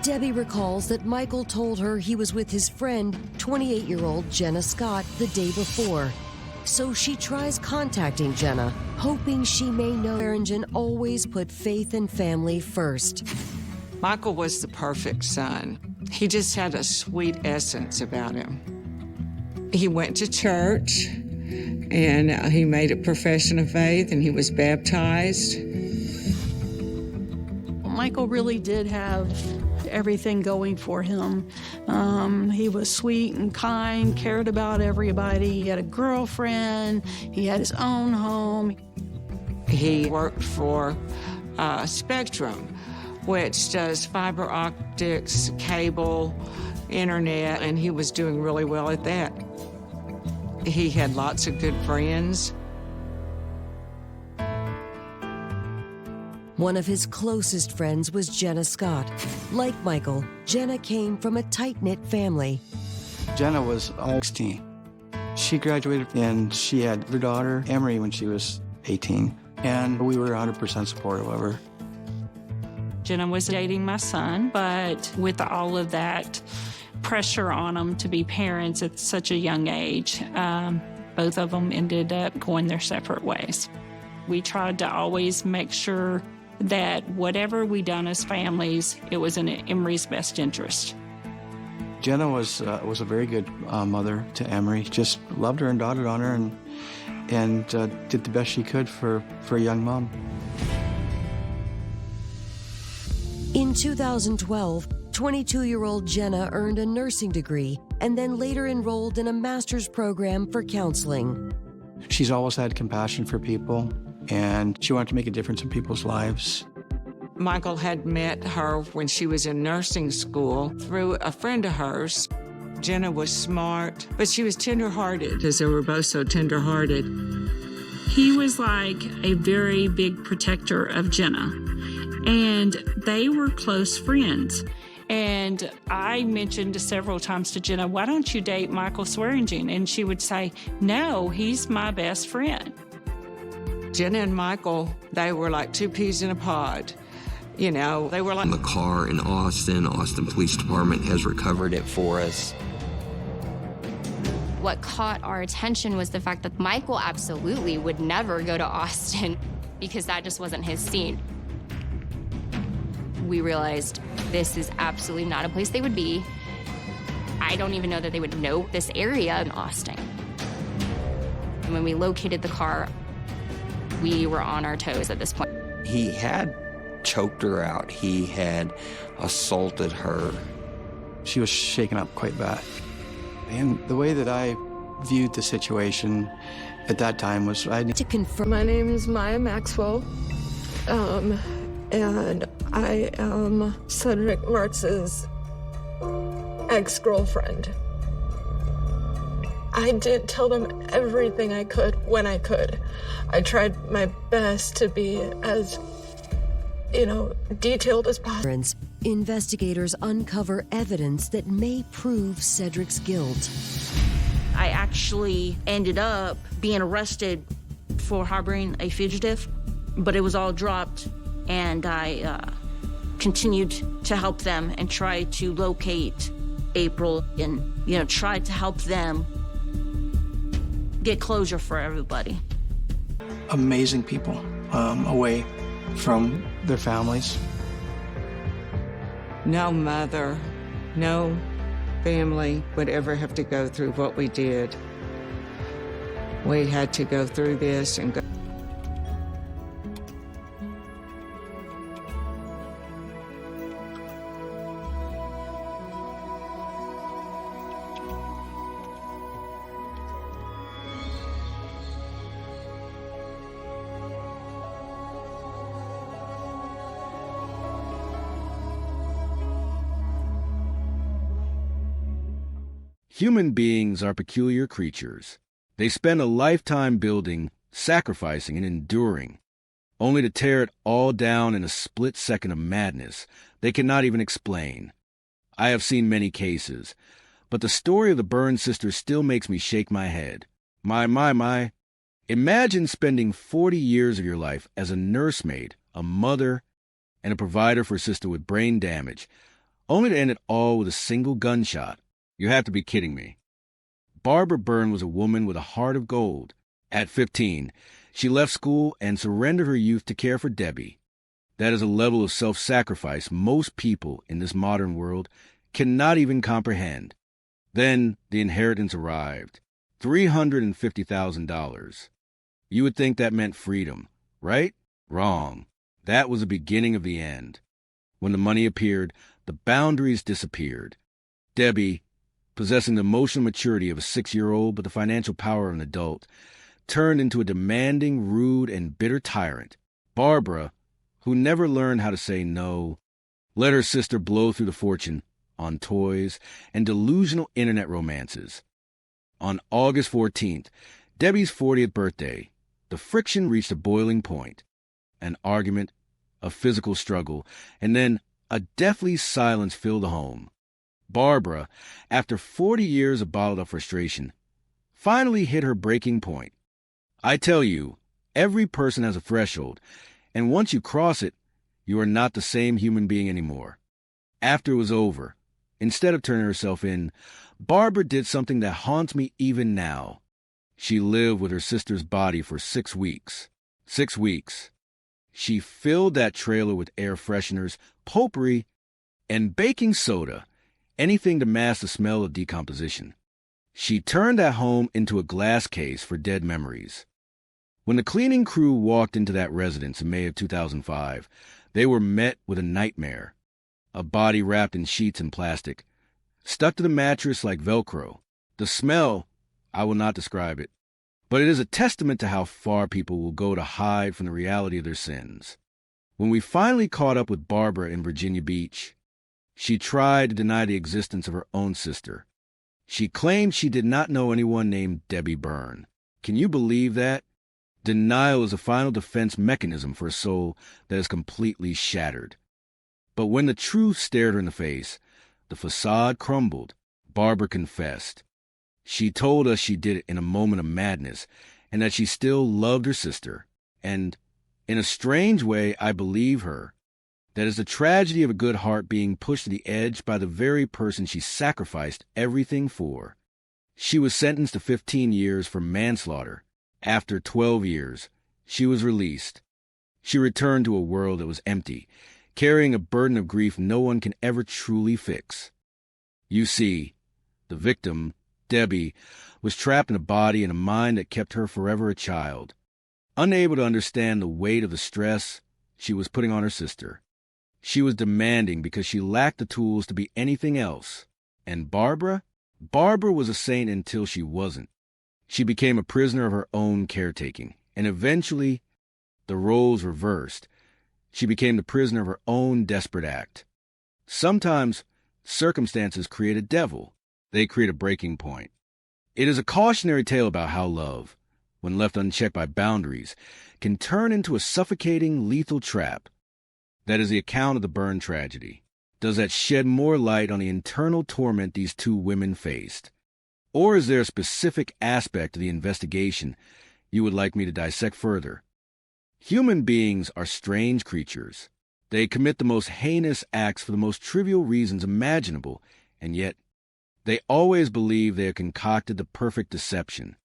Debbie recalls that Michael told her he was with his friend, 28-year-old Jenna Scott, the day before. So she tries contacting Jenna, hoping she may know Swearingen always put faith and family first. Michael was the perfect son. He just had a sweet essence about him. He went to church, and he made a profession of faith, and he was baptized. Michael really did have everything going for him. He was sweet and kind, cared about everybody. He had a girlfriend. He had his own home. He worked for Spectrum, which does fiber optics, cable, internet, and he was doing really well at that. He had lots of good friends. One of his closest friends was Jenna Scott. Like Michael, Jenna came from a tight-knit family. Jenna was 16. She graduated and she had her daughter, Emery, when she was 18. And we were 100% supportive of her. Jenna was dating my son, but with all of that pressure on them to be parents at such a young age, both of them ended up going their separate ways. We tried to always make sure that whatever we done as families, it was in Emery's best interest. Jenna was a very good mother to Emery. Just loved her and doted on her and did the best she could for a young mom. In 2012, 22-year-old Jenna earned a nursing degree and then later enrolled in a master's program for counseling. She's always had compassion for people, and she wanted to make a difference in people's lives. Michael had met her when she was in nursing school through a friend of hers. Jenna was smart, but she was tender-hearted, because they were both so tender-hearted. He was like a very big protector of Jenna, and they were close friends. And I mentioned several times to Jenna, why don't you date Michael Swearingen? And she would say, no, he's my best friend. Jenna and Michael, they were like two peas in a pod. You know, they were like... The car in Austin Police Department has recovered it for us. What caught our attention was the fact that Michael absolutely would never go to Austin because that just wasn't his scene. We realized this is absolutely not a place they would be. I don't even know that they would know this area in Austin. And when we located the car, we were on our toes at this point. He had choked her out. He had assaulted her. She was shaken up quite bad. And the way that I viewed the situation at that time was I need to confirm. My name is Maya Maxwell, and I am Cedric Martz's ex-girlfriend. I did tell them everything I could when I could. I tried my best to be as, detailed as possible. Investigators uncover evidence that may prove Cedric's guilt. I actually ended up being arrested for harboring a fugitive, but it was all dropped, and I continued to help them and try to locate April and, try to help them get closure for everybody. amazing people away from their families. No mother, no family would ever have to go through what we did. We had to go through this and go. Human beings are peculiar creatures. They spend a lifetime building, sacrificing, and enduring, only to tear it all down in a split second of madness they cannot even explain. I have seen many cases, but the story of the Burns sisters still makes me shake my head. My. Imagine spending 40 years of your life as a nursemaid, a mother, and a provider for a sister with brain damage, only to end it all with a single gunshot. You have to be kidding me. Barbara Byrne was a woman with a heart of gold. At 15, she left school and surrendered her youth to care for Debbie. That is a level of self-sacrifice most people in this modern world cannot even comprehend. Then the inheritance arrived. $350,000. You would think that meant freedom, right? Wrong. That was the beginning of the end. When the money appeared, the boundaries disappeared. Debbie, possessing the emotional maturity of a 6-year-old but the financial power of an adult, turned into a demanding, rude, and bitter tyrant. Barbara, who never learned how to say no, let her sister blow through the fortune on toys and delusional internet romances. On August 14th, Debbie's 40th birthday, the friction reached a boiling point. An argument, a physical struggle, and then a deathly silence filled the home. Barbara, after 40 years of bottled up frustration, finally hit her breaking point. I tell you, every person has a threshold, and once you cross it, you are not the same human being anymore. After it was over, instead of turning herself in, Barbara did something that haunts me even now. She lived with her sister's body for 6 weeks. 6 weeks. She filled that trailer with air fresheners, potpourri, and baking soda, anything to mask the smell of decomposition. She turned that home into a glass case for dead memories. When the cleaning crew walked into that residence in May of 2005, they were met with a nightmare. A body wrapped in sheets and plastic, stuck to the mattress like Velcro. The smell, I will not describe it, but it is a testament to how far people will go to hide from the reality of their sins. When we finally caught up with Barbara in Virginia Beach, she tried to deny the existence of her own sister. She claimed she did not know anyone named Debbie Byrne. Can you believe that? Denial is a final defense mechanism for a soul that is completely shattered. But when the truth stared her in the face, the facade crumbled. Barbara confessed. She told us she did it in a moment of madness and that she still loved her sister. And, in a strange way, I believe her. That is the tragedy of a good heart being pushed to the edge by the very person she sacrificed everything for. She was sentenced to 15 years for manslaughter. After 12 years, she was released. She returned to a world that was empty, carrying a burden of grief no one can ever truly fix. You see, the victim, Debbie, was trapped in a body and a mind that kept her forever a child. Unable to understand the weight of the stress she was putting on her sister. She was demanding because she lacked the tools to be anything else. And Barbara? Barbara was a saint until she wasn't. She became a prisoner of her own caretaking, and eventually, the roles reversed. She became the prisoner of her own desperate act. Sometimes, circumstances create a devil. They create a breaking point. It is a cautionary tale about how love, when left unchecked by boundaries, can turn into a suffocating, lethal trap. That is the account of the Byrne tragedy. Does that shed more light on the internal torment these two women faced? Or is there a specific aspect of the investigation you would like me to dissect further? Human beings are strange creatures. They commit the most heinous acts for the most trivial reasons imaginable, and yet they always believe they have concocted the perfect deception.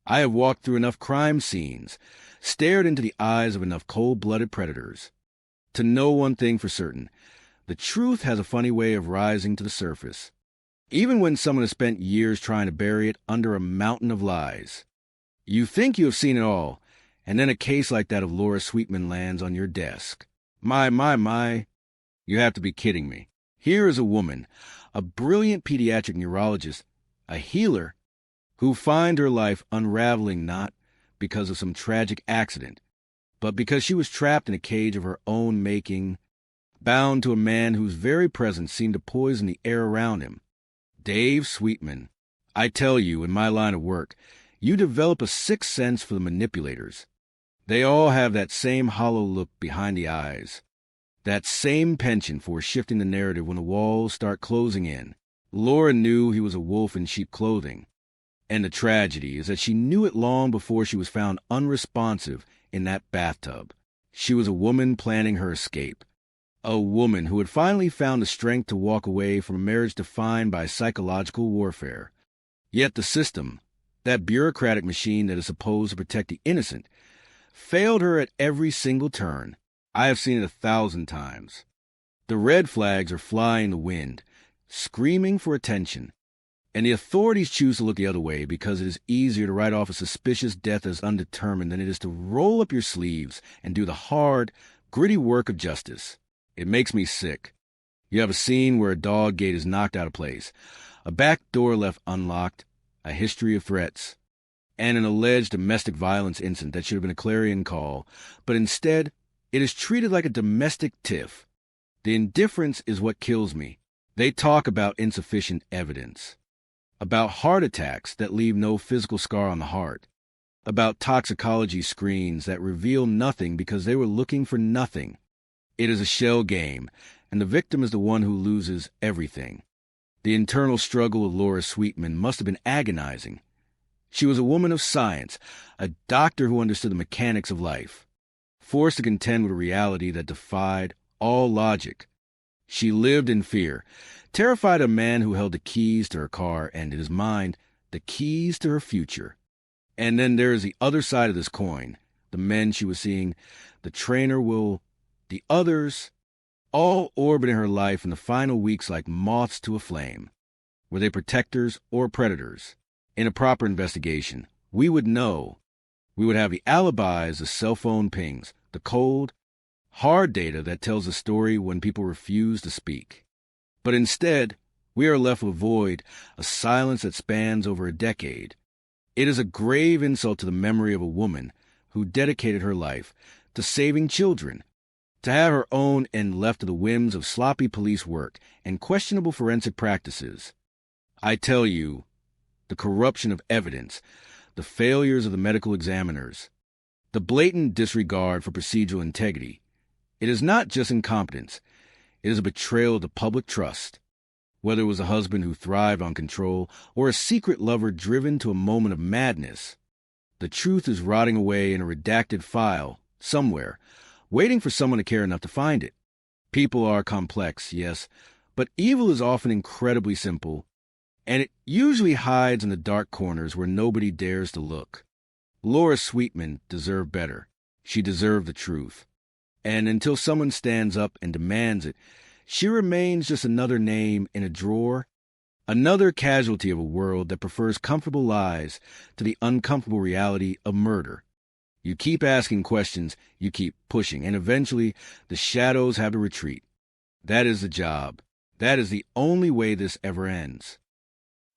I have walked through enough crime scenes, stared into the eyes of enough cold-blooded predators, to know one thing for certain. The truth has a funny way of rising to the surface, even when someone has spent years trying to bury it under a mountain of lies. You think you have seen it all, and then a case like that of Laura Sweetman lands on your desk. My, you have to be kidding me. Here is a woman, a brilliant pediatric neurologist, a healer, who finds her life unraveling not because of some tragic accident, but because she was trapped in a cage of her own making, bound to a man whose very presence seemed to poison the air around him. Dave Sweetman. I tell you, in my line of work, you develop a sixth sense for the manipulators. They all have that same hollow look behind the eyes, that same penchant for shifting the narrative when the walls start closing in. Laura knew he was a wolf in sheep clothing, and the tragedy is that she knew it long before she was found unresponsive in that bathtub. She was a woman planning her escape, A woman who had finally found the strength to walk away from a marriage defined by psychological warfare. Yet the system, that bureaucratic machine that is supposed to protect the innocent, failed her at every single turn. I have seen it 1,000 times. The red flags are flying in the wind, screaming for attention, and the authorities choose to look the other way because it is easier to write off a suspicious death as undetermined than it is to roll up your sleeves and do the hard, gritty work of justice. It makes me sick. You have a scene where a dog gate is knocked out of place, a back door left unlocked, a history of threats, and an alleged domestic violence incident that should have been a clarion call, but instead, it is treated like a domestic tiff. The indifference is what kills me. They talk about insufficient evidence, about heart attacks that leave no physical scar on the heart, about toxicology screens that reveal nothing because they were looking for nothing. It is a shell game, and the victim is the one who loses everything. The internal struggle of Laura Sweetman must have been agonizing. She was a woman of science, a doctor who understood the mechanics of life, forced to contend with a reality that defied all logic. She lived in fear, terrified of a man who held the keys to her car and, in his mind, the keys to her future. And then there is the other side of this coin, the men she was seeing, the trainer Will, the others, all orbiting her life in the final weeks like moths to a flame. Were they protectors or predators? In a proper investigation, we would know. We would have the alibis, the cell phone pings, the cold, hard data that tells a story when people refuse to speak. But instead, we are left with a void, a silence that spans over a decade. It is a grave insult to the memory of a woman who dedicated her life to saving children, to have her own and left to the whims of sloppy police work and questionable forensic practices. I tell you, the corruption of evidence, the failures of the medical examiners, the blatant disregard for procedural integrity, it is not just incompetence, it is a betrayal of the public trust. Whether it was a husband who thrived on control or a secret lover driven to a moment of madness, the truth is rotting away in a redacted file somewhere, waiting for someone to care enough to find it. People are complex, yes, but evil is often incredibly simple, and it usually hides in the dark corners where nobody dares to look. Laura Sweetman deserved better. She deserved the truth. And until someone stands up and demands it, she remains just another name in a drawer, another casualty of a world that prefers comfortable lies to the uncomfortable reality of murder. You keep asking questions, you keep pushing, and eventually the shadows have to retreat. That is the job. That is the only way this ever ends.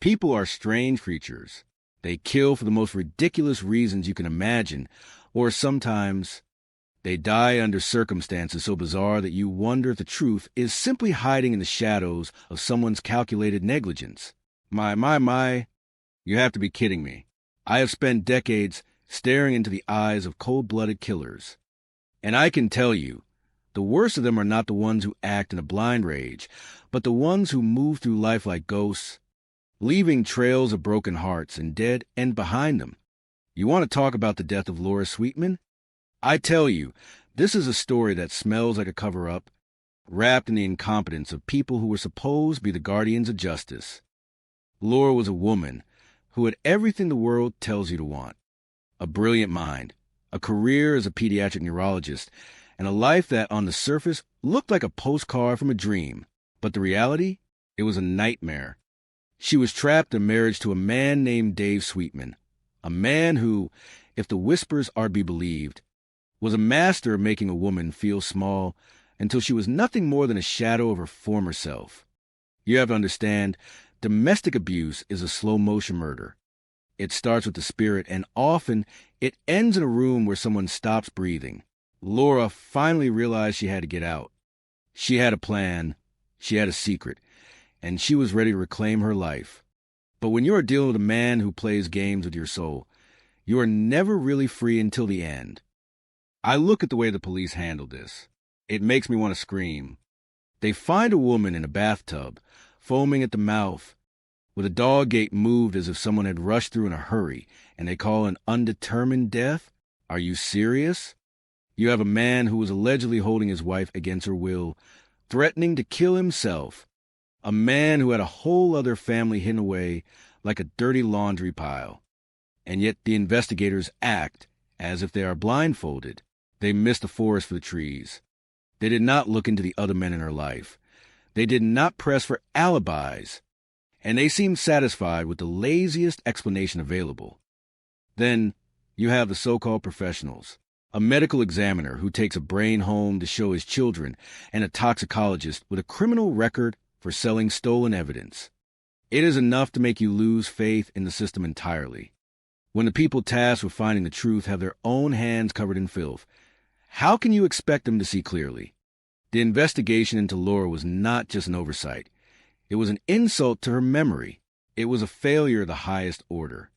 People are strange creatures. They kill for the most ridiculous reasons you can imagine, or sometimes they die under circumstances so bizarre that you wonder if the truth is simply hiding in the shadows of someone's calculated negligence. My, you have to be kidding me. I have spent decades staring into the eyes of cold-blooded killers. And I can tell you, the worst of them are not the ones who act in a blind rage, but the ones who move through life like ghosts, leaving trails of broken hearts and dead end behind them. You want to talk about the death of Laura Sweetman? I tell you, this is a story that smells like a cover-up, wrapped in the incompetence of people who were supposed to be the guardians of justice. Laura was a woman who had everything the world tells you to want. A brilliant mind, a career as a pediatric neurologist, and a life that, on the surface, looked like a postcard from a dream. But the reality? It was a nightmare. She was trapped in marriage to a man named Dave Sweetman, a man who, if the whispers are to be believed, was a master of making a woman feel small until she was nothing more than a shadow of her former self. You have to understand, domestic abuse is a slow-motion murder. It starts with the spirit, and often it ends in a room where someone stops breathing. Laura finally realized she had to get out. She had a plan, she had a secret, and she was ready to reclaim her life. But when you are dealing with a man who plays games with your soul, you are never really free until the end. I look at the way the police handled this. It makes me want to scream. They find a woman in a bathtub, foaming at the mouth, with a dog gate moved as if someone had rushed through in a hurry, and they call an undetermined death? Are you serious? You have a man who was allegedly holding his wife against her will, threatening to kill himself. A man who had a whole other family hidden away like a dirty laundry pile. And yet the investigators act as if they are blindfolded. They miss the forest for the trees. They did not look into the other men in her life. They did not press for alibis. And they seemed satisfied with the laziest explanation available. Then you have the so-called professionals. A medical examiner who takes a brain home to show his children, and a toxicologist with a criminal record for selling stolen evidence. It is enough to make you lose faith in the system entirely. When the people tasked with finding the truth have their own hands covered in filth, how can you expect them to see clearly? The investigation into Laura was not just an oversight. It was an insult to her memory. It was a failure of the highest order.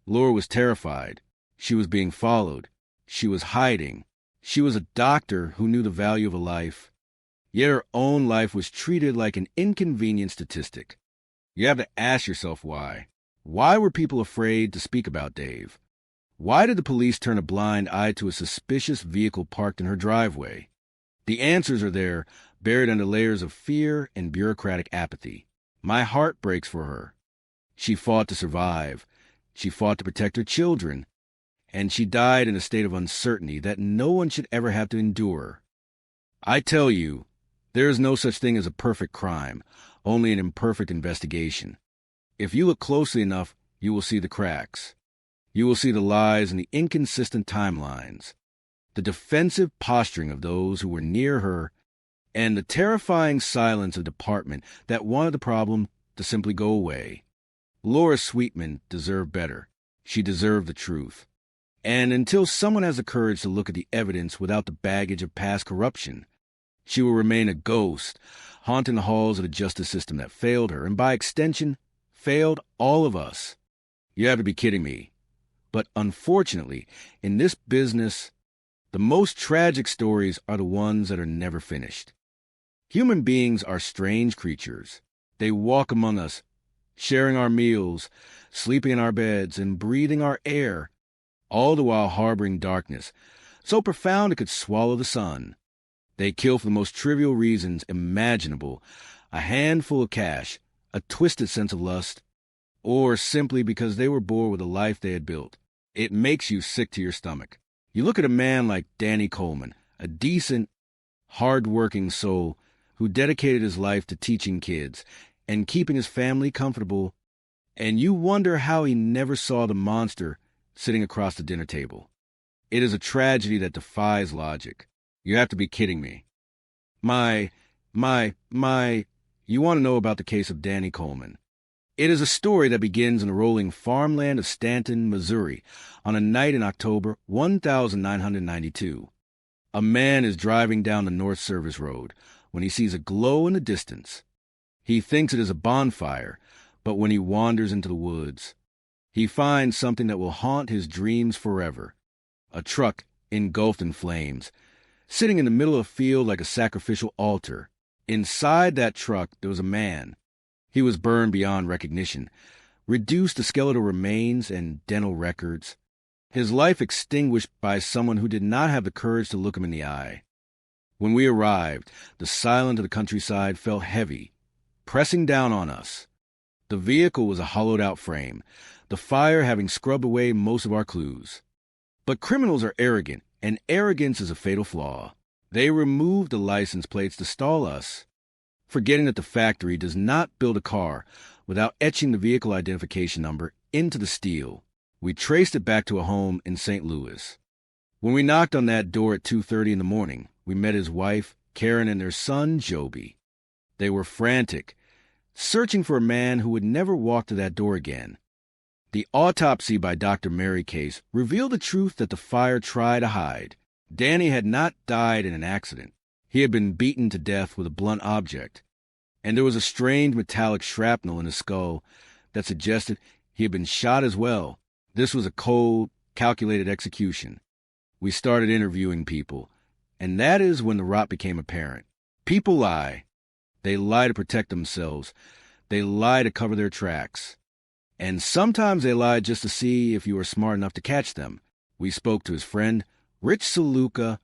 Laura was terrified. She was being followed. She was hiding. She was a doctor who knew the value of a life. Yet her own life was treated like an inconvenient statistic. You have to ask yourself why. Why were people afraid to speak about Dave? Why did the police turn a blind eye to a suspicious vehicle parked in her driveway? The answers are there, buried under layers of fear and bureaucratic apathy. My heart breaks for her. She fought to survive. She fought to protect her children. And she died in a state of uncertainty that no one should ever have to endure. I tell you, there is no such thing as a perfect crime, only an imperfect investigation. If you look closely enough, you will see the cracks. You will see the lies and the inconsistent timelines, the defensive posturing of those who were near her, and the terrifying silence of the department that wanted the problem to simply go away. Laura Sweetman deserved better. She deserved the truth. And until someone has the courage to look at the evidence without the baggage of past corruption, she will remain a ghost, haunting the halls of the justice system that failed her, and by extension, failed all of us. You have to be kidding me. But unfortunately, in this business, the most tragic stories are the ones that are never finished. Human beings are strange creatures. They walk among us, sharing our meals, sleeping in our beds, and breathing our air, all the while harboring darkness, so profound it could swallow the sun. They kill for the most trivial reasons imaginable, a handful of cash, a twisted sense of lust, or simply because they were bored with the life they had built. It makes you sick to your stomach. You look at a man like Danny Coleman, a decent, hard-working soul who dedicated his life to teaching kids and keeping his family comfortable, and you wonder how he never saw the monster sitting across the dinner table. It is a tragedy that defies logic. You have to be kidding me. You want to know about the case of Danny Coleman. It is a story that begins in the rolling farmland of Stanton, Missouri, on a night in October 1992. A man is driving down the North Service Road when he sees a glow in the distance. He thinks it is a bonfire, but when he wanders into the woods, he finds something that will haunt his dreams forever. A truck engulfed in flames, sitting in the middle of a field like a sacrificial altar. Inside that truck, there was a man. He was burned beyond recognition, reduced to skeletal remains and dental records. His life extinguished by someone who did not have the courage to look him in the eye. When we arrived, the silence of the countryside fell heavy, pressing down on us. The vehicle was a hollowed-out frame, the fire having scrubbed away most of our clues. But criminals are arrogant, and arrogance is a fatal flaw. They removed the license plates to stall us, forgetting that the factory does not build a car without etching the vehicle identification number into the steel. We traced it back to a home in St. Louis. When we knocked on that door at 2:30 in the morning, we met his wife, Karen, and their son, Joby. They were frantic, searching for a man who would never walk to that door again. The autopsy by Dr. Mary Case revealed the truth that the fire tried to hide. Danny had not died in an accident. He had been beaten to death with a blunt object, and there was a strange metallic shrapnel in his skull that suggested he had been shot as well. This was a cold, calculated execution. We started interviewing people, and that is when the rot became apparent. People lie. They lie to protect themselves. They lie to cover their tracks. And sometimes they lie just to see if you are smart enough to catch them. We spoke to his friend, Rich Saluka,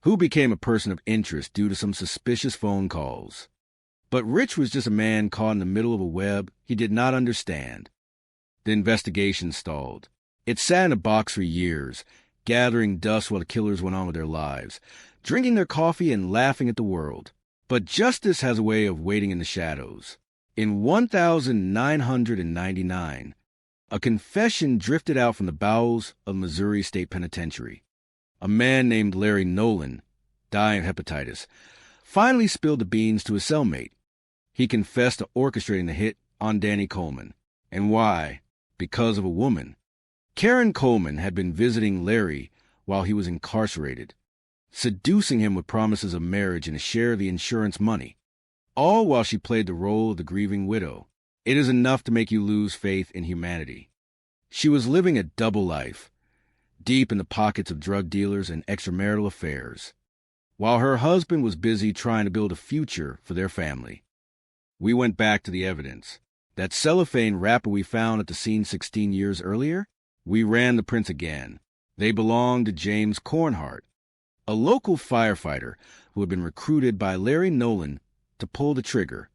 who became a person of interest due to some suspicious phone calls. But Rich was just a man caught in the middle of a web he did not understand. The investigation stalled. It sat in a box for years, gathering dust while the killers went on with their lives, drinking their coffee and laughing at the world. But justice has a way of waiting in the shadows. In 1999, a confession drifted out from the bowels of Missouri State Penitentiary. A man named Larry Nolan, dying of hepatitis, finally spilled the beans to his cellmate. He confessed to orchestrating the hit on Danny Coleman. And why? Because of a woman. Karen Coleman had been visiting Larry while he was incarcerated, seducing him with promises of marriage and a share of the insurance money, all while she played the role of the grieving widow. It is enough to make you lose faith in humanity. She was living a double life, deep in the pockets of drug dealers and extramarital affairs, while her husband was busy trying to build a future for their family. We went back to the evidence. That cellophane wrapper we found at the scene 16 years earlier, we ran the prints again. They belonged to James Cornhart, a local firefighter who had been recruited by Larry Nolan to pull the trigger.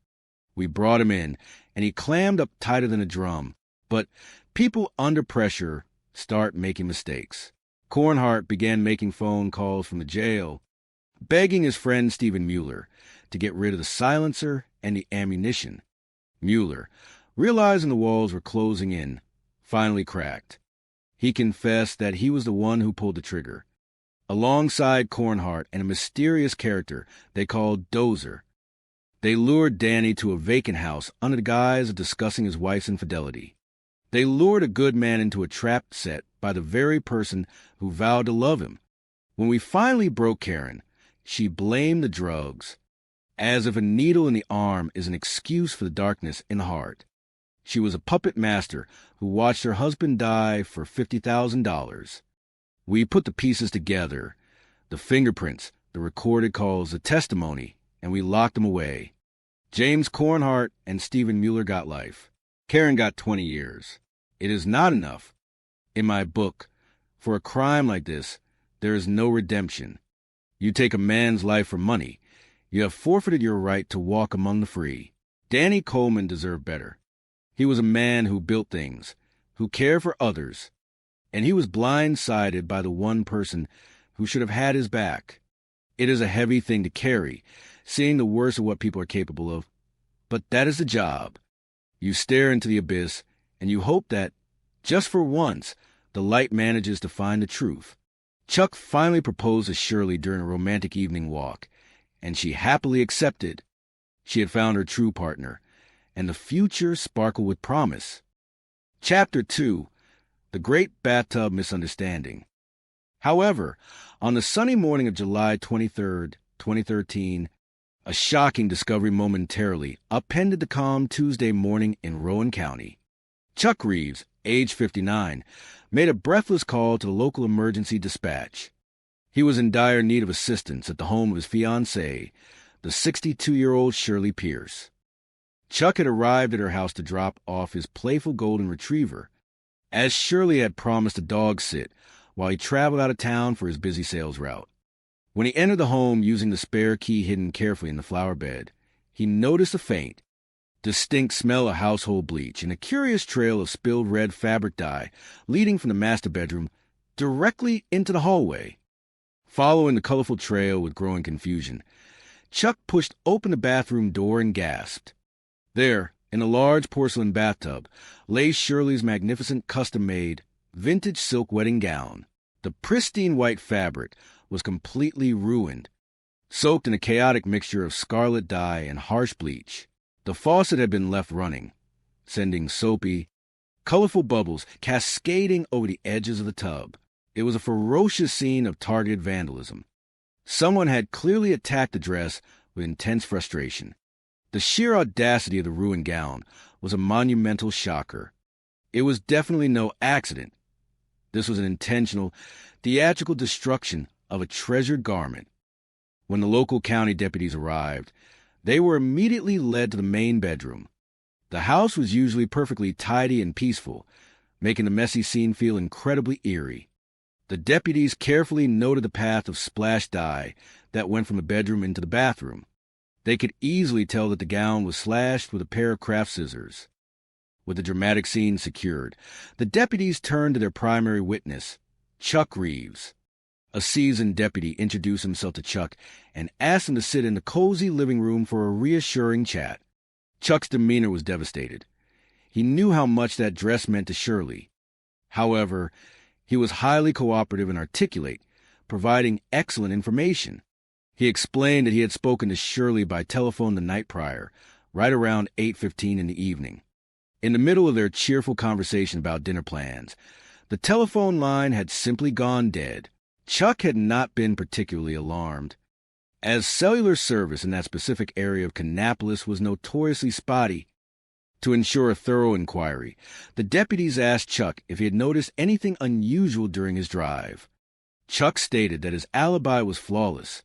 We brought him in, and he clammed up tighter than a drum. But people under pressure start making mistakes. Cornhart began making phone calls from the jail, begging his friend Stephen Mueller to get rid of the silencer and the ammunition. Mueller, realizing the walls were closing in, finally cracked. He confessed that he was the one who pulled the trigger, alongside Cornhart and a mysterious character they called Dozer. They lured Danny to a vacant house under the guise of discussing his wife's infidelity. They lured a good man into a trap set by the very person who vowed to love him. When we finally broke Karen, she blamed the drugs, as if a needle in the arm is an excuse for the darkness in the heart. She was a puppet master who watched her husband die for $50,000. We put the pieces together, the fingerprints, the recorded calls, the testimony, and we locked them away. James Cornhart and Stephen Mueller got life. Karen got 20 years. It is not enough. In my book, for a crime like this, there is no redemption. You take a man's life for money, you have forfeited your right to walk among the free. Danny Coleman deserved better. He was a man who built things, who cared for others, and he was blindsided by the one person who should have had his back. It is a heavy thing to carry, seeing the worst of what people are capable of, but that is the job. You stare into the abyss, and you hope that, just for once, the light manages to find the truth. Chuck finally proposed to Shirley during a romantic evening walk, and she happily accepted. She had found her true partner, and the future sparkled with promise. Chapter 2, The Great Bathtub Misunderstanding. However, on the sunny morning of July 23, 2013, a shocking discovery momentarily upended the calm Tuesday morning in Rowan County. Chuck Reeves, age 59, made a breathless call to the local emergency dispatch. He was in dire need of assistance at the home of his fiancée, the 62-year-old Shirley Pierce. Chuck had arrived at her house to drop off his playful golden retriever, as Shirley had promised a dog sit while he traveled out of town for his busy sales route. When he entered the home using the spare key hidden carefully in the flower bed, he noticed a faint, distinct smell of household bleach and a curious trail of spilled red fabric dye leading from the master bedroom directly into the hallway. Following the colorful trail with growing confusion, Chuck pushed open the bathroom door and gasped. There, in a large porcelain bathtub, lay Shirley's magnificent custom-made, vintage silk wedding gown. The pristine white fabric was completely ruined, soaked in a chaotic mixture of scarlet dye and harsh bleach. The faucet had been left running, sending soapy, colorful bubbles cascading over the edges of the tub. It was a ferocious scene of targeted vandalism. Someone had clearly attacked the dress with intense frustration. The sheer audacity of the ruined gown was a monumental shocker. It was definitely no accident. This was an intentional, theatrical destruction of a treasured garment. When the local county deputies arrived, they were immediately led to the main bedroom. The house was usually perfectly tidy and peaceful, making the messy scene feel incredibly eerie. The deputies carefully noted the path of splash dye that went from the bedroom into the bathroom. They could easily tell that the gown was slashed with a pair of craft scissors. With the dramatic scene secured, the deputies turned to their primary witness, Chuck Reeves. A seasoned deputy introduced himself to Chuck and asked him to sit in the cozy living room for a reassuring chat. Chuck's demeanor was devastated. He knew how much that dress meant to Shirley. However, he was highly cooperative and articulate, providing excellent information. He explained that he had spoken to Shirley by telephone the night prior, right around 8:15 in the evening. In the middle of their cheerful conversation about dinner plans, the telephone line had simply gone dead. Chuck had not been particularly alarmed. As cellular service in that specific area of Kannapolis was notoriously spotty, to ensure a thorough inquiry, the deputies asked Chuck if he had noticed anything unusual during his drive. Chuck stated that his alibi was flawless.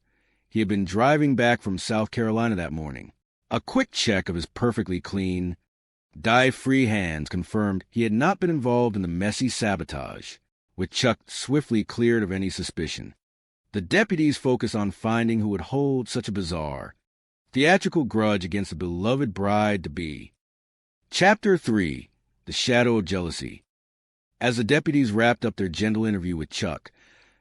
He had been driving back from South Carolina that morning. A quick check of his perfectly clean, dye-free hands confirmed he had not been involved in the messy sabotage, which Chuck swiftly cleared of any suspicion. The deputies focused on finding who would hold such a bizarre, theatrical grudge against the beloved bride-to-be. Chapter 3. The Shadow of Jealousy. As the deputies wrapped up their gentle interview with Chuck,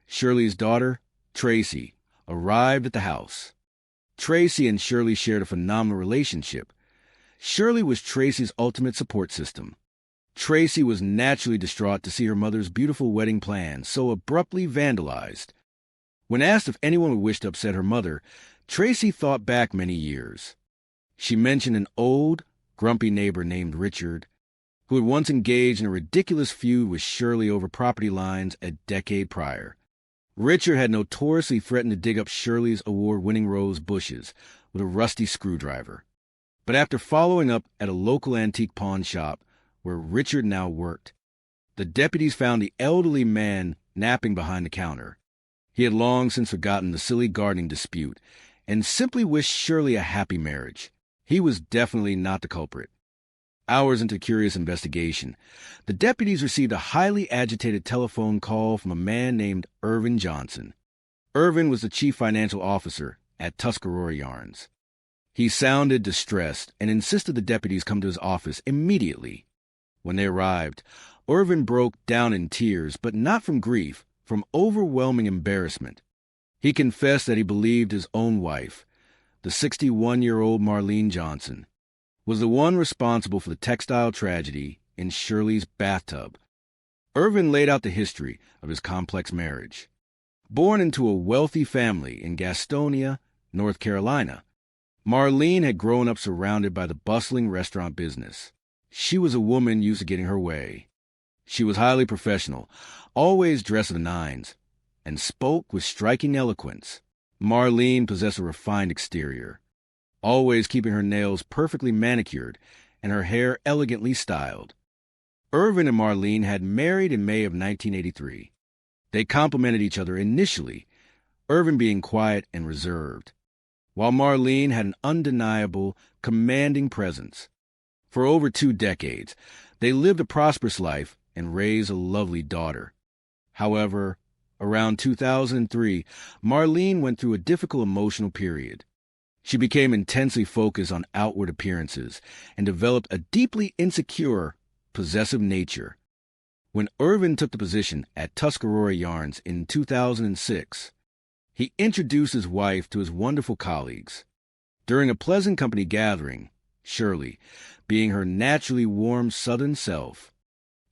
Shirley's daughter, Tracy, arrived at the house. Tracy and Shirley shared a phenomenal relationship. Shirley was Tracy's ultimate support system. Tracy was naturally distraught to see her mother's beautiful wedding plans so abruptly vandalized. When asked if anyone would wish to upset her mother, Tracy thought back many years. She mentioned an old, grumpy neighbor named Richard, who had once engaged in a ridiculous feud with Shirley over property lines a decade prior. Richard had notoriously threatened to dig up Shirley's award-winning rose bushes with a rusty screwdriver. But after following up at a local antique pawn shop where Richard now worked, the deputies found the elderly man napping behind the counter. He had long since forgotten the silly gardening dispute and simply wished Shirley a happy marriage. He was definitely not the culprit. Hours into curious investigation, the deputies received a highly agitated telephone call from a man named Irvin Johnson. Irvin was the chief financial officer at Tuscarora Yarns. He sounded distressed and insisted the deputies come to his office immediately. When they arrived, Irvin broke down in tears, but not from grief, from overwhelming embarrassment. He confessed that he believed his own wife, the 61-year-old Marlene Johnson, was the one responsible for the textile tragedy in Shirley's bathtub. Irvin laid out the history of his complex marriage. Born into a wealthy family in Gastonia, North Carolina, Marlene had grown up surrounded by the bustling restaurant business. She was a woman used to getting her way. She was highly professional, always dressed to the nines, and spoke with striking eloquence. Marlene possessed a refined exterior, always keeping her nails perfectly manicured and her hair elegantly styled. Irvin and Marlene had married in May of 1983. They complemented each other initially, Irvin being quiet and reserved, while Marlene had an undeniable, commanding presence. For over 2 decades, they lived a prosperous life and raised a lovely daughter. However, around 2003, Marlene went through a difficult emotional period. She became intensely focused on outward appearances and developed a deeply insecure, possessive nature. When Irvin took the position at Tuscarora Yarns in 2006, he introduced his wife to his wonderful colleagues. During a pleasant company gathering, Shirley, being her naturally warm Southern self,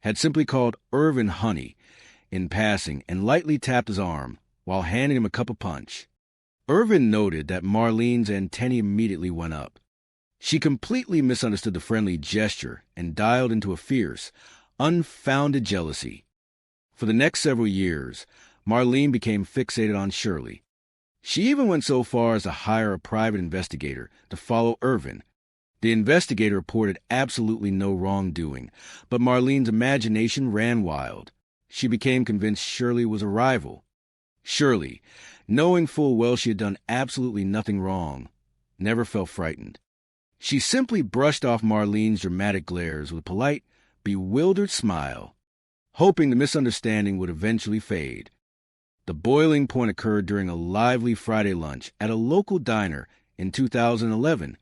had simply called Irvin honey in passing and lightly tapped his arm while handing him a cup of punch. Irvin noted that Marlene's antennae immediately went up. She completely misunderstood the friendly gesture and dialed into a fierce, unfounded jealousy. For the next several years, Marlene became fixated on Shirley. She even went so far as to hire a private investigator to follow Irvin. The investigator reported absolutely no wrongdoing, but Marlene's imagination ran wild. She became convinced Shirley was a rival. Shirley, knowing full well she had done absolutely nothing wrong, never felt frightened. She simply brushed off Marlene's dramatic glares with a polite, bewildered smile, hoping the misunderstanding would eventually fade. The boiling point occurred during a lively Friday lunch at a local diner in 2011.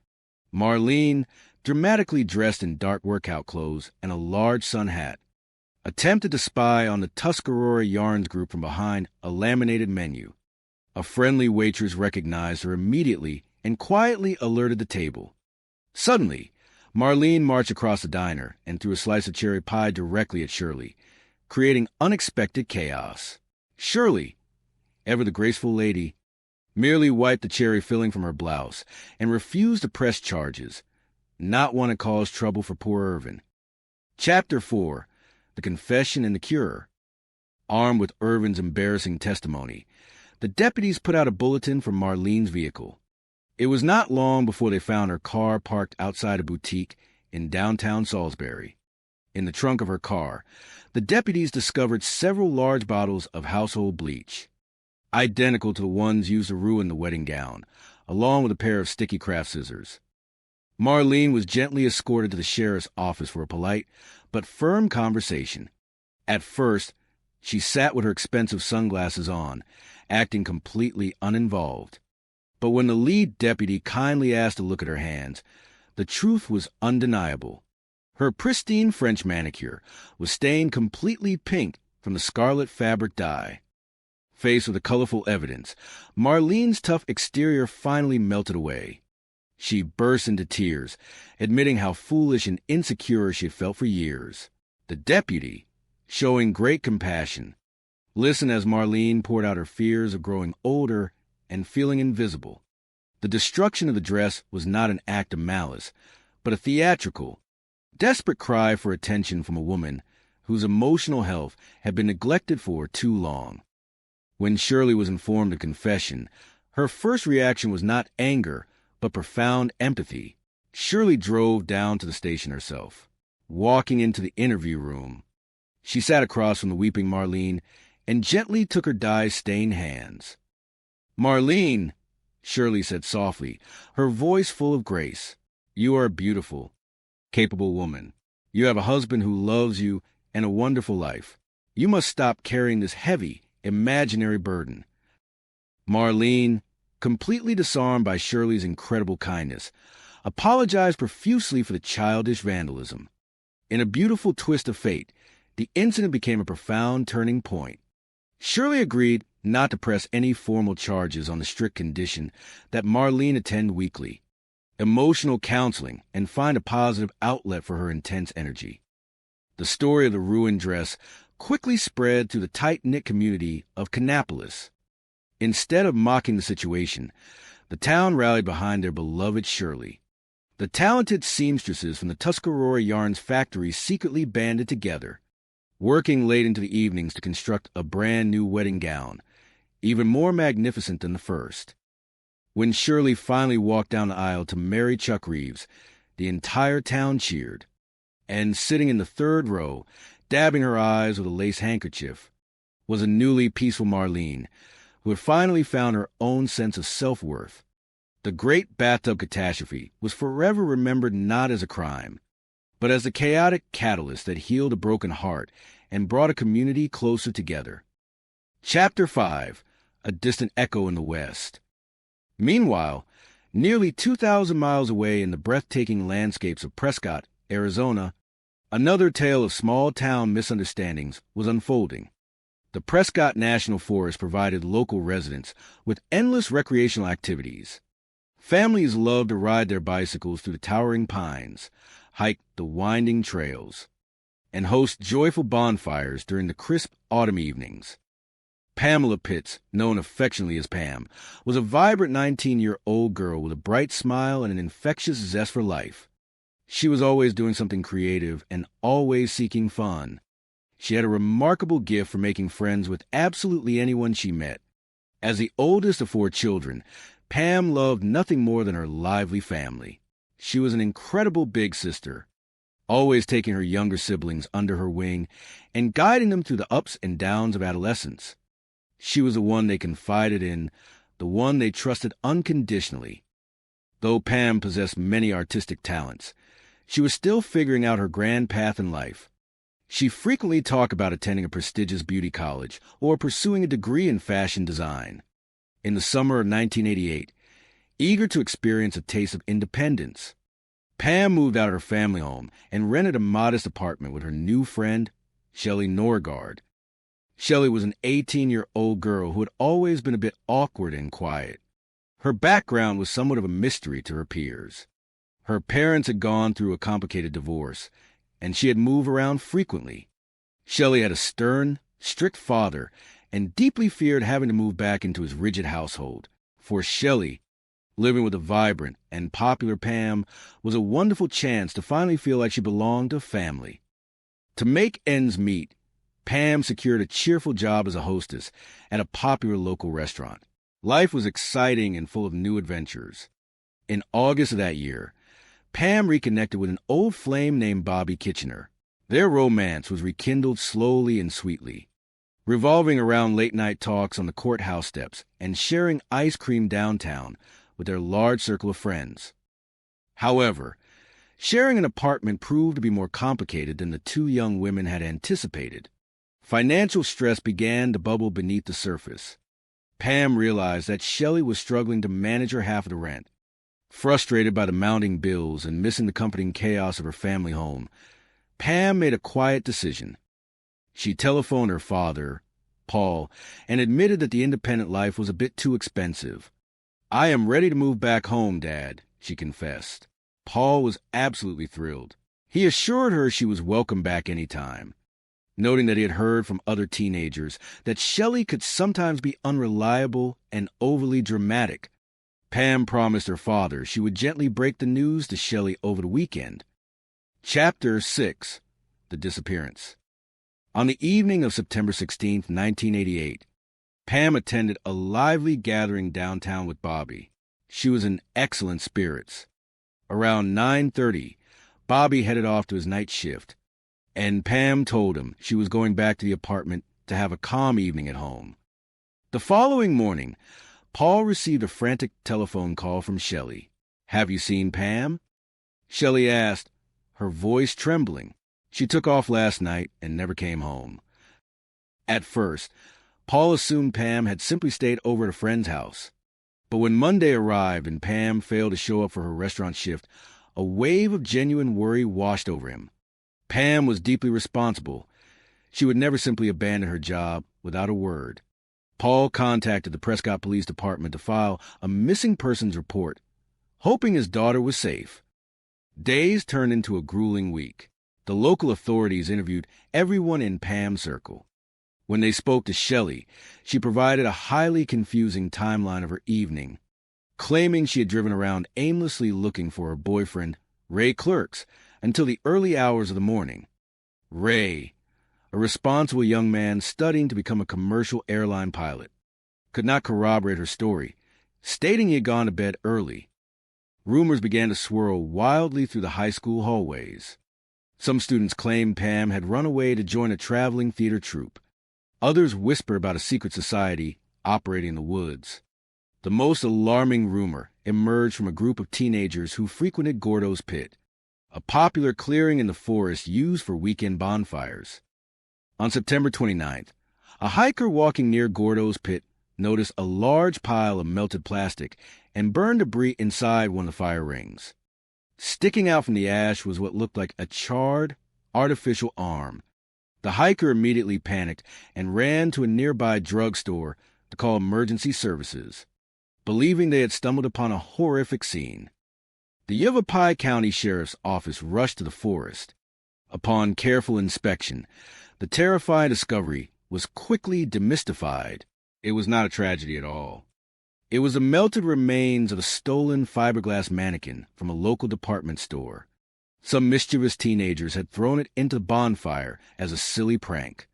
Marlene, dramatically dressed in dark workout clothes and a large sun hat, attempted to spy on the Tuscarora Yarns group from behind a laminated menu. A friendly waitress recognized her immediately and quietly alerted the table. Suddenly, Marlene marched across the diner and threw a slice of cherry pie directly at Shirley, creating unexpected chaos. Shirley, ever the graceful lady, merely wiped the cherry filling from her blouse and refused to press charges, not want to cause trouble for poor Irvin. Chapter 4. The Confession and the Cure. Armed with Irvin's embarrassing testimony, the deputies put out a bulletin from Marlene's vehicle. It was not long before they found her car parked outside a boutique in downtown Salisbury. In the trunk of her car, the deputies discovered several large bottles of household bleach, identical to the ones used to ruin the wedding gown, along with a pair of sticky craft scissors. Marlene was gently escorted to the sheriff's office for a polite but firm conversation. At first, she sat with her expensive sunglasses on, acting completely uninvolved. But when the lead deputy kindly asked to look at her hands, the truth was undeniable. Her pristine French manicure was stained completely pink from the scarlet fabric dye. Faced with the colorful evidence, Marlene's tough exterior finally melted away. She burst into tears, admitting how foolish and insecure she had felt for years. The deputy, showing great compassion, listened as Marlene poured out her fears of growing older and feeling invisible. The destruction of the dress was not an act of malice, but a theatrical, desperate cry for attention from a woman whose emotional health had been neglected for too long. When Shirley was informed of confession, her first reaction was not anger, but profound empathy. Shirley drove down to the station herself. Walking into the interview room, she sat across from the weeping Marlene and gently took her dye-stained hands. "Marlene," Shirley said softly, her voice full of grace, "you are a beautiful, capable woman. You have a husband who loves you and a wonderful life. You must stop carrying this heavy, imaginary burden." Marlene, completely disarmed by Shirley's incredible kindness, apologized profusely for the childish vandalism. In a beautiful twist of fate, the incident became a profound turning point. Shirley agreed not to press any formal charges on the strict condition that Marlene attend weekly, emotional counseling, and find a positive outlet for her intense energy. The story of the ruined dress quickly spread through the tight-knit community of Kannapolis. Instead of mocking the situation, the town rallied behind their beloved Shirley. The talented seamstresses from the Tuscarora Yarns factory secretly banded together, working late into the evenings to construct a brand-new wedding gown, even more magnificent than the first. When Shirley finally walked down the aisle to marry Chuck Reeves, the entire town cheered. And sitting in the third row, dabbing her eyes with a lace handkerchief, was a newly peaceful Marlene, who had finally found her own sense of self-worth. The great bathtub catastrophe was forever remembered not as a crime, but as a chaotic catalyst that healed a broken heart and brought a community closer together. Chapter 5. A Distant Echo in the West. Meanwhile, nearly 2,000 miles away in the breathtaking landscapes of Prescott, Arizona, another tale of small-town misunderstandings was unfolding. The Prescott National Forest provided local residents with endless recreational activities. Families loved to ride their bicycles through the towering pines, hike the winding trails, and host joyful bonfires during the crisp autumn evenings. Pamela Pitts, known affectionately as Pam, was a vibrant 19-year-old girl with a bright smile and an infectious zest for life. She was always doing something creative and always seeking fun. She had a remarkable gift for making friends with absolutely anyone she met. As the oldest of 4 children, Pam loved nothing more than her lively family. She was an incredible big sister, always taking her younger siblings under her wing and guiding them through the ups and downs of adolescence. She was the one they confided in, the one they trusted unconditionally. Though Pam possessed many artistic talents, she was still figuring out her grand path in life. She frequently talked about attending a prestigious beauty college or pursuing a degree in fashion design. In the summer of 1988, eager to experience a taste of independence, Pam moved out of her family home and rented a modest apartment with her new friend, Shelley Norgard. Shelley was an 18-year-old girl who had always been a bit awkward and quiet. Her background was somewhat of a mystery to her peers. Her parents had gone through a complicated divorce, and she had moved around frequently. Shelley had a stern, strict father and deeply feared having to move back into his rigid household. For Shelley, living with a vibrant and popular Pam was a wonderful chance to finally feel like she belonged to family. To make ends meet, Pam secured a cheerful job as a hostess at a popular local restaurant. Life was exciting and full of new adventures. In August of that year, Pam reconnected with an old flame named Bobby Kitchener. Their romance was rekindled slowly and sweetly, revolving around late-night talks on the courthouse steps and sharing ice cream downtown with their large circle of friends. However, sharing an apartment proved to be more complicated than the two young women had anticipated. Financial stress began to bubble beneath the surface. Pam realized that Shelley was struggling to manage her half of the rent. Frustrated by the mounting bills and missing the comforting chaos of her family home, Pam made a quiet decision. She telephoned her father, Paul, and admitted that the independent life was a bit too expensive. "I am ready to move back home, Dad," she confessed. Paul was absolutely thrilled. He assured her she was welcome back any time, noting that he had heard from other teenagers that Shelley could sometimes be unreliable and overly dramatic. Pam promised her father she would gently break the news to Shelley over the weekend. Chapter 6. The Disappearance. On the evening of September 16, 1988, Pam attended a lively gathering downtown with Bobby. She was in excellent spirits. Around 9:30, Bobby headed off to his night shift, and Pam told him she was going back to the apartment to have a calm evening at home. The following morning, Paul received a frantic telephone call from Shelley. "Have you seen Pam?" Shelley asked, her voice trembling. "She took off last night and never came home." At first, Paul assumed Pam had simply stayed over at a friend's house. But when Monday arrived and Pam failed to show up for her restaurant shift, a wave of genuine worry washed over him. Pam was deeply responsible. She would never simply abandon her job without a word. Paul contacted the Prescott Police Department to file a missing persons report, hoping his daughter was safe. Days turned into a grueling week. The local authorities interviewed everyone in Pam's circle. When they spoke to Shelley, she provided a highly confusing timeline of her evening, claiming she had driven around aimlessly looking for her boyfriend, Ray Clerks, until the early hours of the morning. Ray, a responsible young man studying to become a commercial airline pilot, could not corroborate her story, stating he had gone to bed early. Rumors began to swirl wildly through the high school hallways. Some students claimed Pam had run away to join a traveling theater troupe. Others whispered about a secret society operating in the woods. The most alarming rumor emerged from a group of teenagers who frequented Gordo's Pit, a popular clearing in the forest used for weekend bonfires. On September 29th, a hiker walking near Gordo's Pit noticed a large pile of melted plastic and burned debris inside one of the fire rings. Sticking out from the ash was what looked like a charred, artificial arm. The hiker immediately panicked and ran to a nearby drugstore to call emergency services, believing they had stumbled upon a horrific scene. The Yavapai County Sheriff's Office rushed to the forest. Upon careful inspection, the terrifying discovery was quickly demystified. It was not a tragedy at all. It was the melted remains of a stolen fiberglass mannequin from a local department store. Some mischievous teenagers had thrown it into the bonfire as a silly prank,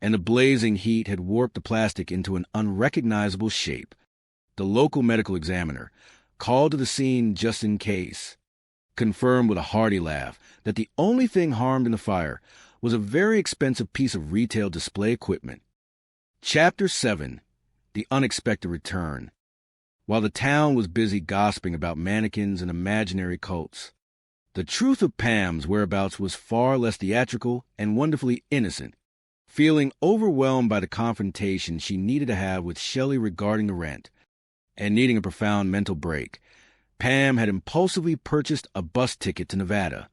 and the blazing heat had warped the plastic into an unrecognizable shape. The local medical examiner, called to the scene just in case, confirmed with a hearty laugh that the only thing harmed in the fire was a very expensive piece of retail display equipment. Chapter 7. The Unexpected Return. While the town was busy gossiping about mannequins and imaginary cults, The truth of Pam's whereabouts was far less theatrical and wonderfully innocent. Feeling overwhelmed by the confrontation she needed to have with Shelley regarding the rent, and needing a profound mental break, Pam had impulsively purchased a bus ticket to Nevada.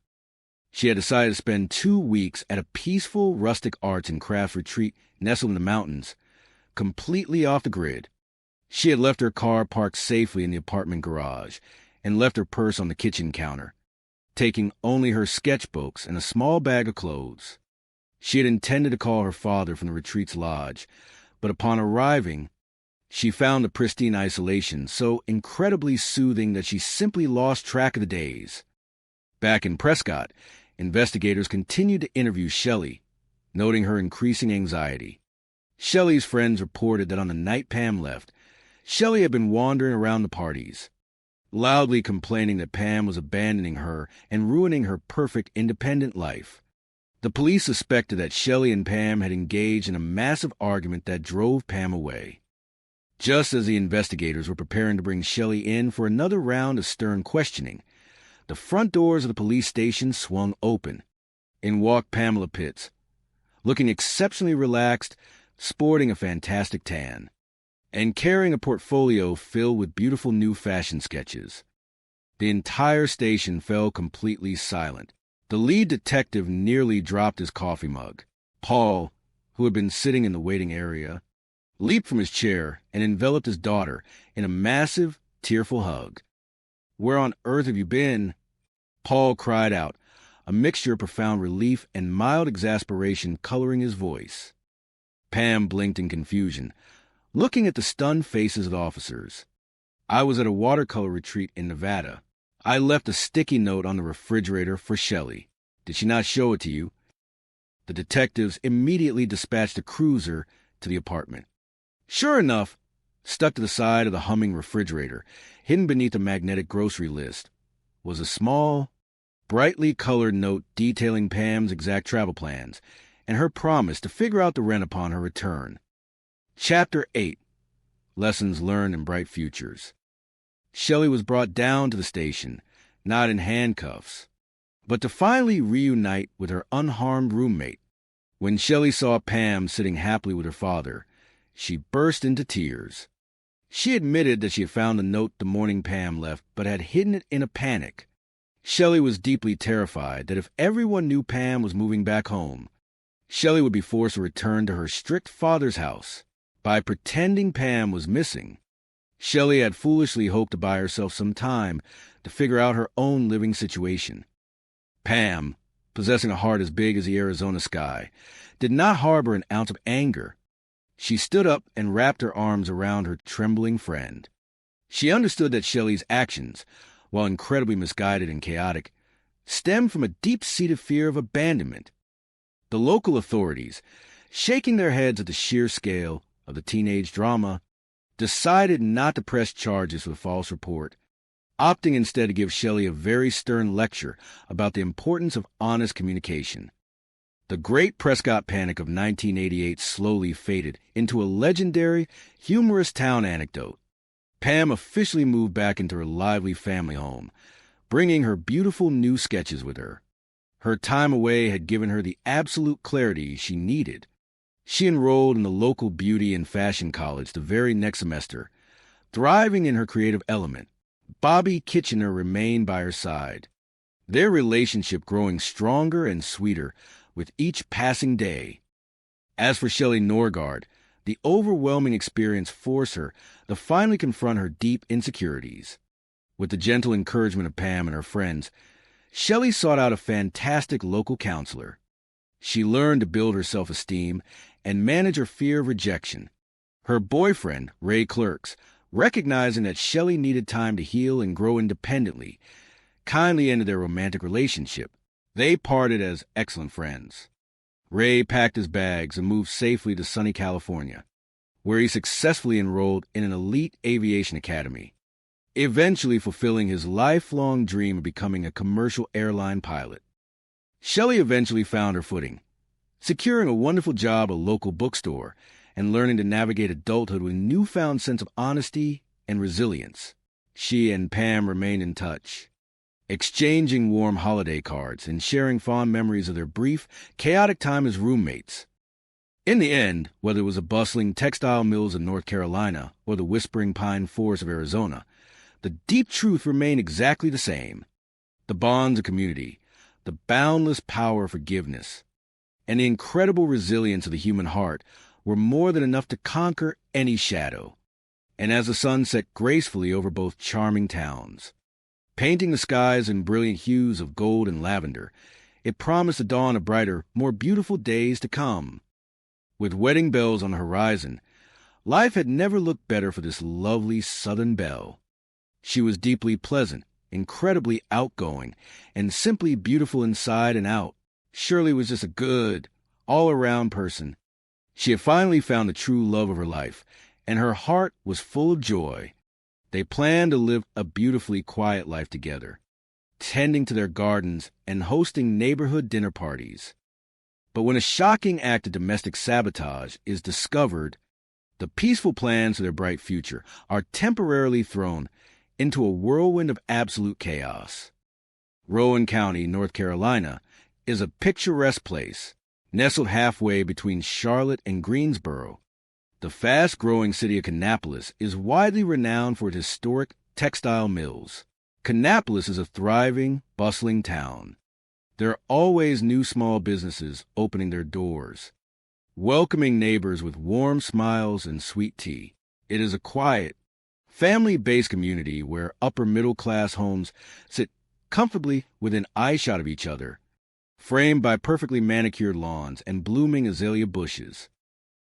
She had decided to spend 2 weeks at a peaceful rustic arts and crafts retreat nestled in the mountains, completely off the grid. She had left her car parked safely in the apartment garage and left her purse on the kitchen counter, taking only her sketchbooks and a small bag of clothes. She had intended to call her father from the retreat's lodge, but upon arriving, she found the pristine isolation so incredibly soothing that she simply lost track of the days. Back in Prescott, investigators continued to interview Shelley, noting her increasing anxiety. Shelley's friends reported that on the night Pam left, Shelley had been wandering around the parties, loudly complaining that Pam was abandoning her and ruining her perfect independent life. The police suspected that Shelley and Pam had engaged in a massive argument that drove Pam away. Just as the investigators were preparing to bring Shelley in for another round of stern questioning, the front doors of the police station swung open. In walked Pamela Pitts, looking exceptionally relaxed, sporting a fantastic tan, and carrying a portfolio filled with beautiful new fashion sketches. The entire station fell completely silent. The lead detective nearly dropped his coffee mug. Paul, who had been sitting in the waiting area, leaped from his chair and enveloped his daughter in a massive, tearful hug. "Where on earth have you been?" Paul cried out, a mixture of profound relief and mild exasperation coloring his voice. Pam blinked in confusion, looking at the stunned faces of the officers. "I was at a watercolor retreat in Nevada. I left a sticky note on the refrigerator for Shelley. Did she not show it to you?" The detectives immediately dispatched a cruiser to the apartment. Sure enough, stuck to the side of the humming refrigerator, hidden beneath a magnetic grocery list, was a small, brightly colored note detailing Pam's exact travel plans and her promise to figure out the rent upon her return. Chapter 8. Lessons Learned in Bright Futures. Shelley was brought down to the station, not in handcuffs, but to finally reunite with her unharmed roommate. When Shelley saw Pam sitting happily with her father, she burst into tears. She admitted that she had found the note the morning Pam left, but had hidden it in a panic. Shelley was deeply terrified that if everyone knew Pam was moving back home, Shelley would be forced to return to her strict father's house. By pretending Pam was missing, Shelley had foolishly hoped to buy herself some time to figure out her own living situation. Pam, possessing a heart as big as the Arizona sky, did not harbor an ounce of anger. She stood up and wrapped her arms around her trembling friend. She understood that Shelley's actions, while incredibly misguided and chaotic, stemmed from a deep-seated fear of abandonment. The local authorities, shaking their heads at the sheer scale of the teenage drama, decided not to press charges with false report, opting instead to give Shelley a very stern lecture about the importance of honest communication. The Great Prescott Panic of 1988 slowly faded into a legendary, humorous town anecdote. Pam officially moved back into her lively family home, bringing her beautiful new sketches with her. Her time away had given her the absolute clarity she needed. She enrolled in the local beauty and fashion college the very next semester. Thriving in her creative element, Bobby Kitchener remained by her side, their relationship growing stronger and sweeter with each passing day. As for Shelley Norgard, the overwhelming experience forced her to finally confront her deep insecurities. With the gentle encouragement of Pam and her friends, Shelley sought out a fantastic local counselor. She learned to build her self-esteem and manage her fear of rejection. Her boyfriend, Ray Clerks, recognizing that Shelley needed time to heal and grow independently, kindly ended their romantic relationship. They parted as excellent friends. Ray packed his bags and moved safely to sunny California, where he successfully enrolled in an elite aviation academy, eventually fulfilling his lifelong dream of becoming a commercial airline pilot. Shelley eventually found her footing, securing a wonderful job at a local bookstore and learning to navigate adulthood with a newfound sense of honesty and resilience. She and Pam remained in touch. exchanging warm holiday cards and sharing fond memories of their brief, chaotic time as roommates. In the end, whether it was the bustling textile mills of North Carolina or the whispering pine forests of Arizona, the deep truth remained exactly the same. The bonds of community, the boundless power of forgiveness, and the incredible resilience of the human heart were more than enough to conquer any shadow. And as the sun set gracefully over both charming towns, painting the skies in brilliant hues of gold and lavender, it promised the dawn of brighter, more beautiful days to come. With wedding bells on the horizon, life had never looked better for this lovely Southern belle. She was deeply pleasant, incredibly outgoing, and simply beautiful inside and out. Shirley was just a good, all-around person. She had finally found the true love of her life, and her heart was full of joy. They planned to live a beautifully quiet life together, tending to their gardens and hosting neighborhood dinner parties. But when a shocking act of domestic sabotage is discovered, the peaceful plans for their bright future are temporarily thrown into a whirlwind of absolute chaos. Rowan County, North Carolina, is a picturesque place, nestled halfway between Charlotte and Greensboro. The fast-growing city of Kannapolis is widely renowned for its historic textile mills. Kannapolis is a thriving, bustling town. There are always new small businesses opening their doors, welcoming neighbors with warm smiles and sweet tea. It is a quiet, family-based community where upper-middle-class homes sit comfortably within eyeshot of each other, framed by perfectly manicured lawns and blooming azalea bushes.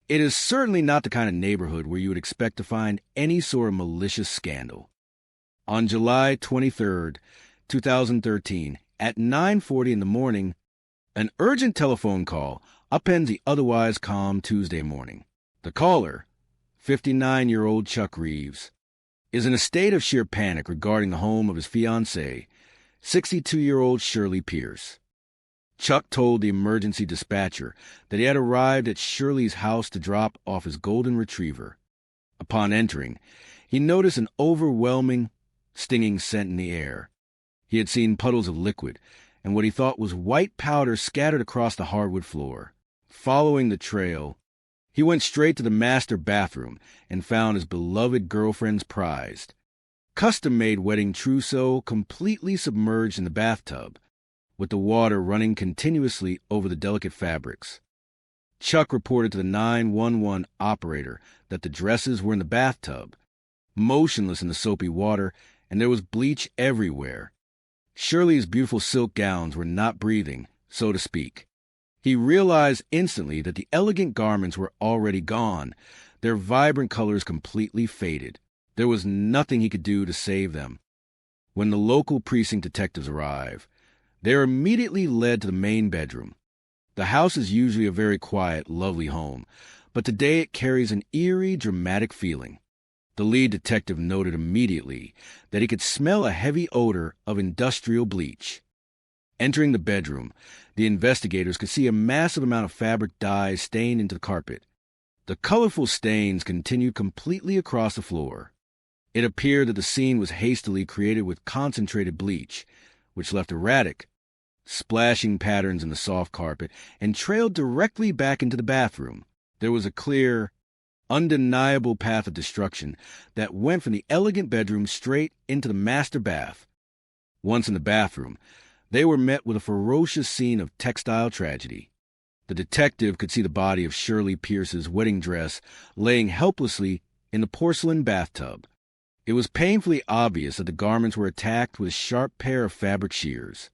It is certainly not the kind of neighborhood where you would expect to find any sort of malicious scandal. On July 23, 2013, at 9:40 in the morning, an urgent telephone call upends the otherwise calm Tuesday morning. The caller, 59-year-old Chuck Reeves, is in a state of sheer panic regarding the home of his fiancée, 62-year-old Shirley Pierce. Chuck told the emergency dispatcher that he had arrived at Shirley's house to drop off his golden retriever. Upon entering, he noticed an overwhelming, stinging scent in the air. He had seen puddles of liquid and what he thought was white powder scattered across the hardwood floor. Following the trail, he went straight to the master bathroom and found his beloved girlfriend's prized, custom-made wedding trousseau completely submerged in the bathtub, with the water running continuously over the delicate fabrics. Chuck reported to the 911 operator that the dresses were in the bathtub, motionless in the soapy water, and there was bleach everywhere. Shirley's beautiful silk gowns were not breathing, so to speak. He realized instantly that the elegant garments were already gone, their vibrant colors completely faded. There was nothing he could do to save them. When the local precinct detectives arrived, they were immediately led to the main bedroom. The house is usually a very quiet, lovely home, but today it carries an eerie, dramatic feeling. The lead detective noted immediately that he could smell a heavy odor of industrial bleach. Entering the bedroom, the investigators could see a massive amount of fabric dye stained into the carpet. The colorful stains continued completely across the floor. It appeared that the scene was hastily created with concentrated bleach, which left erratic, splashing patterns in the soft carpet and trailed directly back into the bathroom. There was a clear, undeniable path of destruction that went from the elegant bedroom straight into the master bath. Once in the bathroom, they were met with a ferocious scene of textile tragedy. The detective could see the body of Shirley Pierce's wedding dress laying helplessly in the porcelain bathtub. It was painfully obvious that the garments were attacked with a sharp pair of fabric shears.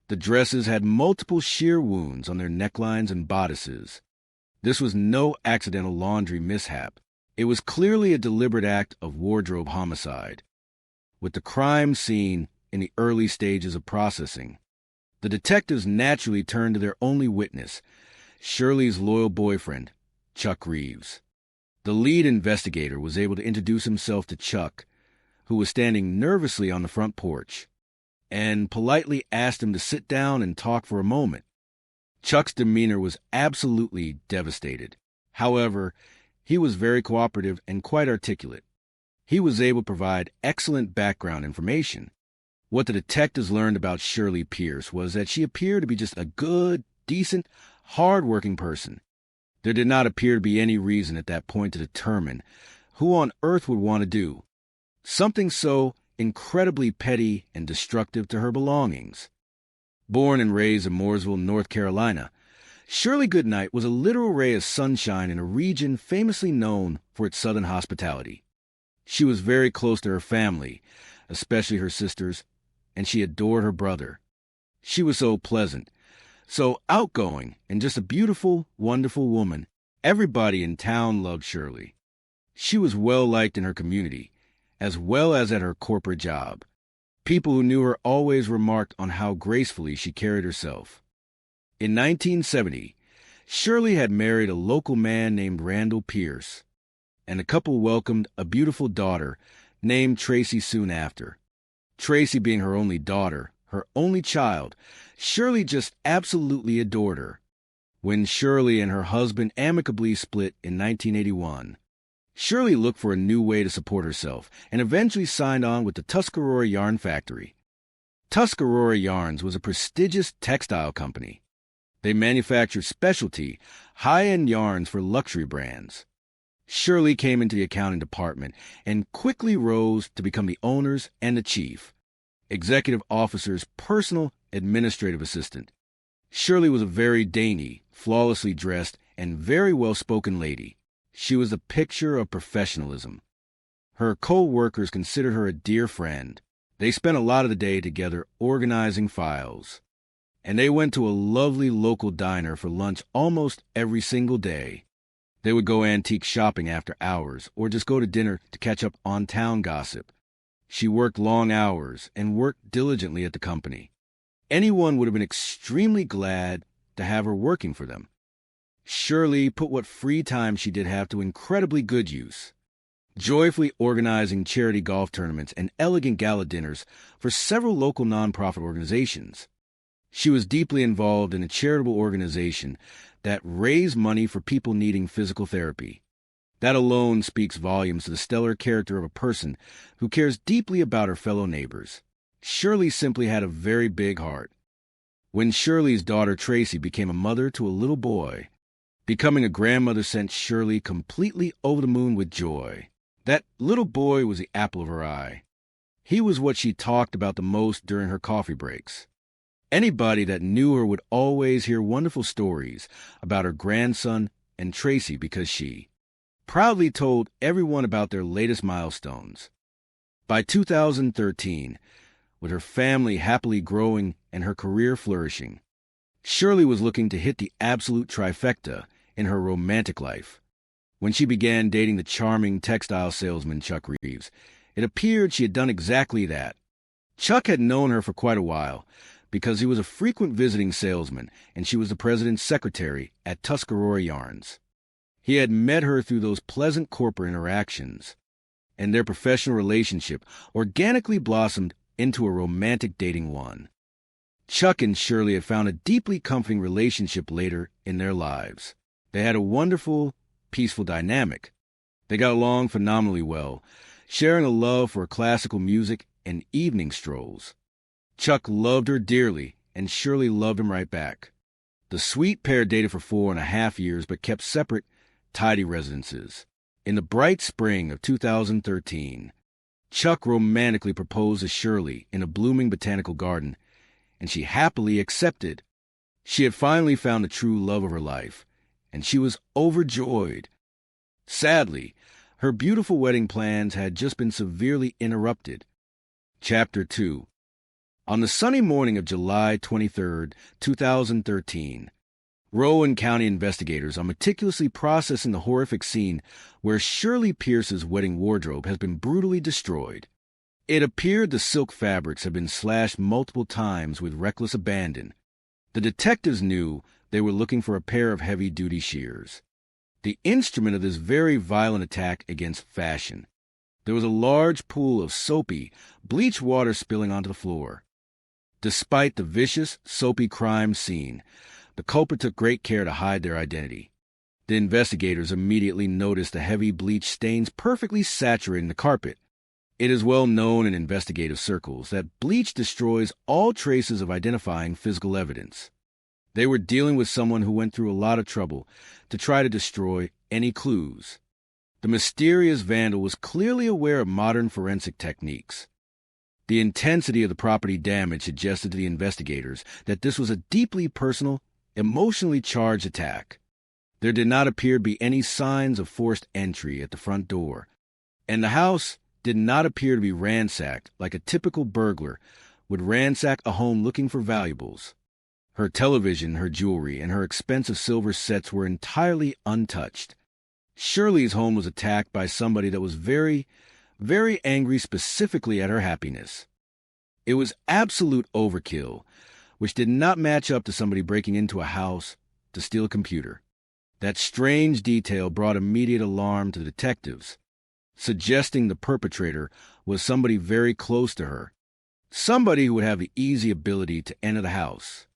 The dresses had multiple shear wounds on their necklines and bodices. This was no accidental laundry mishap. It was clearly a deliberate act of wardrobe homicide. With the crime scene in the early stages of processing, the detectives naturally turned to their only witness, Shirley's loyal boyfriend, Chuck Reeves. The lead investigator was able to introduce himself to Chuck, who was standing nervously on the front porch, and politely asked him to sit down and talk for a moment. Chuck's demeanor was absolutely devastated. However, he was very cooperative and quite articulate. He was able to provide excellent background information. What the detectives learned about Shirley Pierce was that she appeared to be just a good, decent, hard-working person. There did not appear to be any reason at that point to determine who on earth would want to do something so incredibly petty and destructive to her belongings. Born and raised in Mooresville, North Carolina, Shirley Goodnight was a literal ray of sunshine in a region famously known for its southern hospitality. She was very close to her family, especially her sisters, and she adored her brother. She was so pleasant, so outgoing, and just a beautiful, wonderful woman. Everybody in town loved Shirley. She was well-liked in her community, as well as at her corporate job. People who knew her always remarked on how gracefully she carried herself. In 1970, Shirley had married a local man named Randall Pierce, and the couple welcomed a beautiful daughter named Tracy soon after. Tracy being her only daughter, her only child, Shirley just absolutely adored her. When Shirley and her husband amicably split in 1981, Shirley looked for a new way to support herself and eventually signed on with the Tuscarora Yarn Factory. Tuscarora Yarns was a prestigious textile company. They manufactured specialty, high-end yarns for luxury brands. Shirley came into the accounting department and quickly rose to become the owner's and the chief executive officer's personal administrative assistant. Shirley was a very dainty, flawlessly dressed, and very well-spoken lady. She was a picture of professionalism. Her co-workers considered her a dear friend. They spent a lot of the day together organizing files. And they went to a lovely local diner for lunch almost every single day. They would go antique shopping after hours or just go to dinner to catch up on town gossip. She worked long hours and worked diligently at the company. Anyone would have been extremely glad to have her working for them. Shirley put what free time she did have to incredibly good use, joyfully organizing charity golf tournaments and elegant gala dinners for several local nonprofit organizations. She was deeply involved in a charitable organization that raised money for people needing physical therapy. That alone speaks volumes to the stellar character of a person who cares deeply about her fellow neighbors. Shirley simply had a very big heart. When Shirley's daughter Tracy became a mother to a little boy, becoming a grandmother sent Shirley completely over the moon with joy. That little boy was the apple of her eye. He was what she talked about the most during her coffee breaks. Anybody that knew her would always hear wonderful stories about her grandson and Tracy because she proudly told everyone about their latest milestones. By 2013, with her family happily growing and her career flourishing, Shirley was looking to hit the absolute trifecta in her romantic life. When she began dating the charming textile salesman Chuck Reeves, it appeared she had done exactly that. Chuck had known her for quite a while, because he was a frequent visiting salesman and she was the president's secretary at Tuscarora Yarns. He had met her through those pleasant corporate interactions, and their professional relationship organically blossomed into a romantic dating one. Chuck and Shirley had found a deeply comforting relationship later in their lives. They had a wonderful, peaceful dynamic. They got along phenomenally well, sharing a love for classical music and evening strolls. Chuck loved her dearly, and Shirley loved him right back. The sweet pair dated for 4.5 years, but kept separate, tidy residences. In the bright spring of 2013, Chuck romantically proposed to Shirley in a blooming botanical garden, and she happily accepted. She had finally found the true love of her life, and she was overjoyed. Sadly, her beautiful wedding plans had just been severely interrupted. Chapter 2. On the sunny morning of July 23, 2013, Rowan County investigators are meticulously processing the horrific scene where Shirley Pierce's wedding wardrobe has been brutally destroyed. It appeared the silk fabrics had been slashed multiple times with reckless abandon. The detectives knew they were looking for a pair of heavy-duty shears, the instrument of this very violent attack against fashion. There was a large pool of soapy, bleach water spilling onto the floor. Despite the vicious, soapy crime scene, the culprit took great care to hide their identity. The investigators immediately noticed the heavy bleach stains perfectly saturating the carpet. It is well known in investigative circles that bleach destroys all traces of identifying physical evidence. They were dealing with someone who went through a lot of trouble to try to destroy any clues. The mysterious vandal was clearly aware of modern forensic techniques. The intensity of the property damage suggested to the investigators that this was a deeply personal, emotionally charged attack. There did not appear to be any signs of forced entry at the front door, and the house did not appear to be ransacked like a typical burglar would ransack a home looking for valuables. Her television, her jewelry, and her expensive silver sets were entirely untouched. Shirley's home was attacked by somebody that was very, very angry specifically at her happiness. It was absolute overkill, which did not match up to somebody breaking into a house to steal a computer. That strange detail brought immediate alarm to the detectives, suggesting the perpetrator was somebody very close to her, somebody who would have the easy ability to enter the house.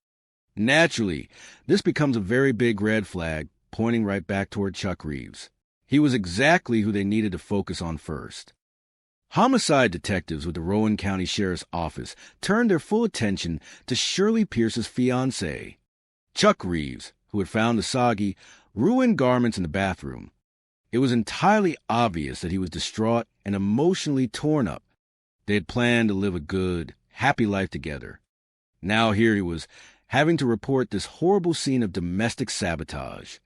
Naturally, this becomes a very big red flag, pointing right back toward Chuck Reeves. He was exactly who they needed to focus on first. Homicide detectives with the Rowan County Sheriff's Office turned their full attention to Shirley Pierce's fiancé, Chuck Reeves, who had found the soggy, ruined garments in the bathroom. It was entirely obvious that he was distraught and emotionally torn up. They had planned to live a good, happy life together. Now here he was, having to report this horrible scene of domestic sabotage.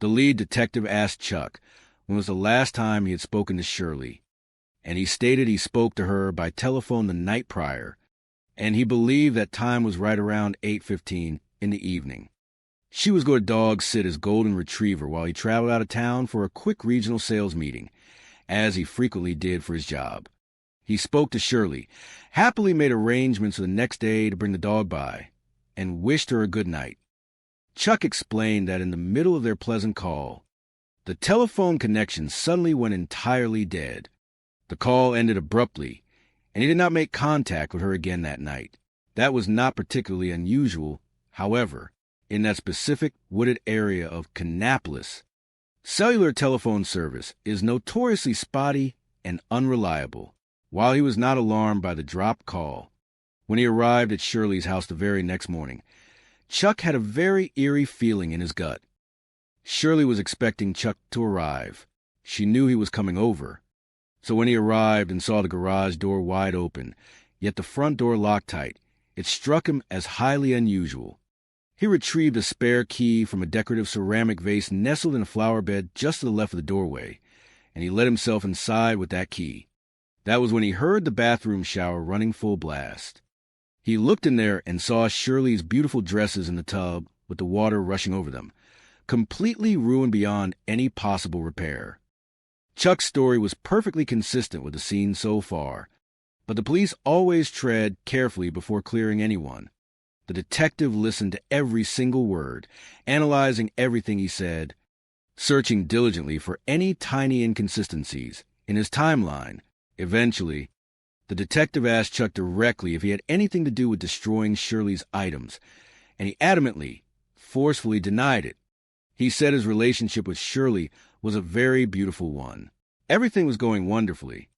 The lead detective asked Chuck when was the last time he had spoken to Shirley, and he stated he spoke to her by telephone the night prior, and he believed that time was right around 8:15 in the evening. She was going to dog sit his golden retriever while he traveled out of town for a quick regional sales meeting, as he frequently did for his job. He spoke to Shirley, happily made arrangements for the next day to bring the dog by, and wished her a good night. Chuck explained that in the middle of their pleasant call, the telephone connection suddenly went entirely dead. The call ended abruptly, and he did not make contact with her again that night. That was not particularly unusual, however, in that specific wooded area of Kannapolis. Cellular telephone service is notoriously spotty and unreliable. While he was not alarmed by the dropped call, when he arrived at Shirley's house the very next morning, Chuck had a very eerie feeling in his gut. Shirley was expecting Chuck to arrive. She knew he was coming over. So when he arrived and saw the garage door wide open, yet the front door locked tight, it struck him as highly unusual. He retrieved a spare key from a decorative ceramic vase nestled in a flower bed just to the left of the doorway, and he let himself inside with that key. That was when he heard the bathroom shower running full blast. He looked in there and saw Shirley's beautiful dresses in the tub with the water rushing over them, completely ruined beyond any possible repair. Chuck's story was perfectly consistent with the scene so far, but the police always tread carefully before clearing anyone. The detective listened to every single word, analyzing everything he said, searching diligently for any tiny inconsistencies in his timeline. Eventually, the detective asked Chuck directly if he had anything to do with destroying Shirley's items, and he adamantly, forcefully denied it. He said his relationship with Shirley was a very beautiful one. Everything was going wonderfully.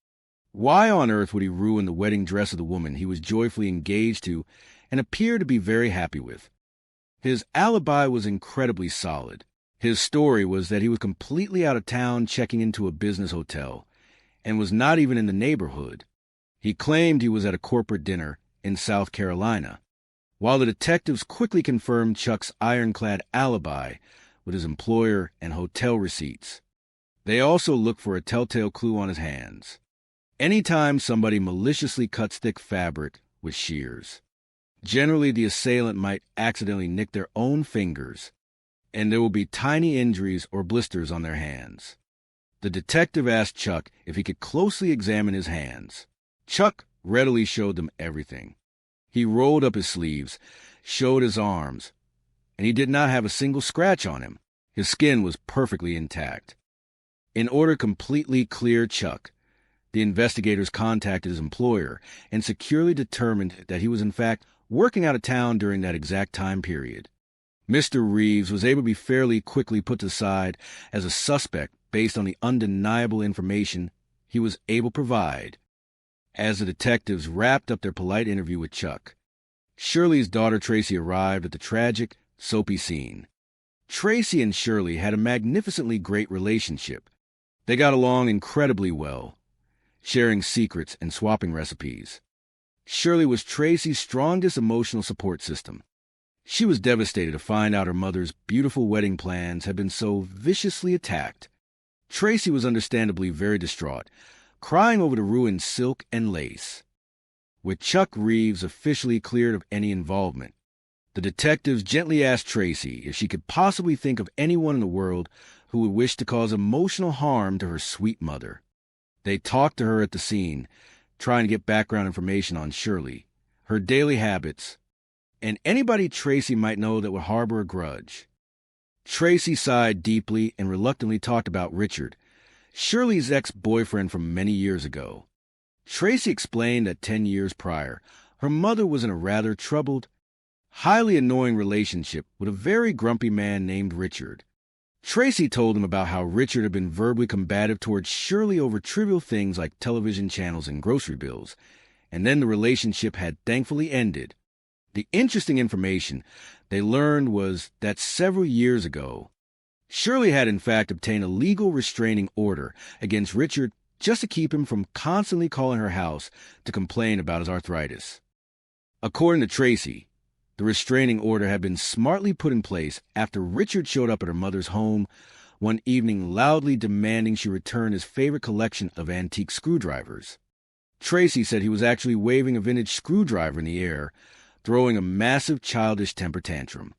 Why on earth would he ruin the wedding dress of the woman he was joyfully engaged to and appeared to be very happy with? His alibi was incredibly solid. His story was that he was completely out of town checking into a business hotel and was not even in the neighborhood. He claimed he was at a corporate dinner in South Carolina, while the detectives quickly confirmed Chuck's ironclad alibi with his employer and hotel receipts. They also looked for a telltale clue on his hands. Anytime somebody maliciously cuts thick fabric with shears, generally the assailant might accidentally nick their own fingers, and there will be tiny injuries or blisters on their hands. The detective asked Chuck if he could closely examine his hands. Chuck readily showed them everything. He rolled up his sleeves, showed his arms, and he did not have a single scratch on him. His skin was perfectly intact. In order to completely clear Chuck, the investigators contacted his employer and securely determined that he was in fact working out of town during that exact time period. Mr. Reeves was able to be fairly quickly put aside as a suspect based on the undeniable information he was able to provide. As the detectives wrapped up their polite interview with Chuck, Shirley's daughter Tracy arrived at the tragic, soapy scene. Tracy and Shirley had a magnificently great relationship. They got along incredibly well, sharing secrets and swapping recipes. Shirley was Tracy's strongest emotional support system. She was devastated to find out her mother's beautiful wedding plans had been so viciously attacked. Tracy was understandably very distraught, crying over the ruined silk and lace. With Chuck Reeves officially cleared of any involvement, the detectives gently asked Tracy if she could possibly think of anyone in the world who would wish to cause emotional harm to her sweet mother. They talked to her at the scene, trying to get background information on Shirley, her daily habits, and anybody Tracy might know that would harbor a grudge. Tracy sighed deeply and reluctantly talked about Richard, Shirley's ex-boyfriend from many years ago. Tracy explained that 10 years prior, her mother was in a rather troubled, highly annoying relationship with a very grumpy man named Richard. Tracy told him about how Richard had been verbally combative towards Shirley over trivial things like television channels and grocery bills, and then the relationship had thankfully ended. The interesting information they learned was that several years ago, Shirley had in fact obtained a legal restraining order against Richard just to keep him from constantly calling her house to complain about his arthritis. According to Tracy, the restraining order had been smartly put in place after Richard showed up at her mother's home one evening loudly demanding she return his favorite collection of antique screwdrivers. Tracy said he was actually waving a vintage screwdriver in the air, throwing a massive childish temper tantrum.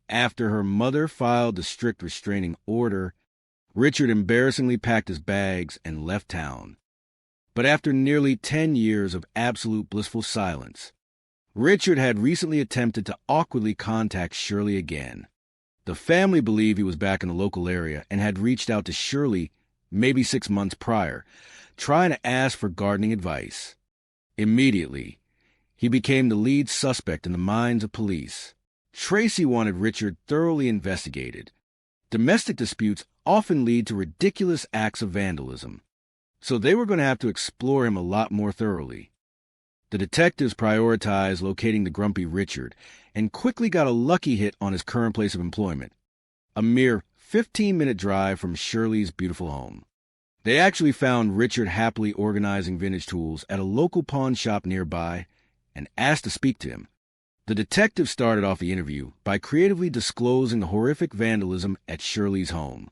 After her mother filed the strict restraining order, Richard embarrassingly packed his bags and left town. But after nearly 10 years of absolute blissful silence, Richard had recently attempted to awkwardly contact Shirley again. The family believed he was back in the local area and had reached out to Shirley maybe 6 months prior, trying to ask for gardening advice. Immediately, he became the lead suspect in the minds of police. Tracy wanted Richard thoroughly investigated. Domestic disputes often lead to ridiculous acts of vandalism, so they were going to have to explore him a lot more thoroughly. The detectives prioritized locating the grumpy Richard and quickly got a lucky hit on his current place of employment, a mere 15-minute drive from Shirley's beautiful home. They actually found Richard happily organizing vintage tools at a local pawn shop nearby and asked to speak to him. The detective started off the interview by creatively disclosing the horrific vandalism at Shirley's home.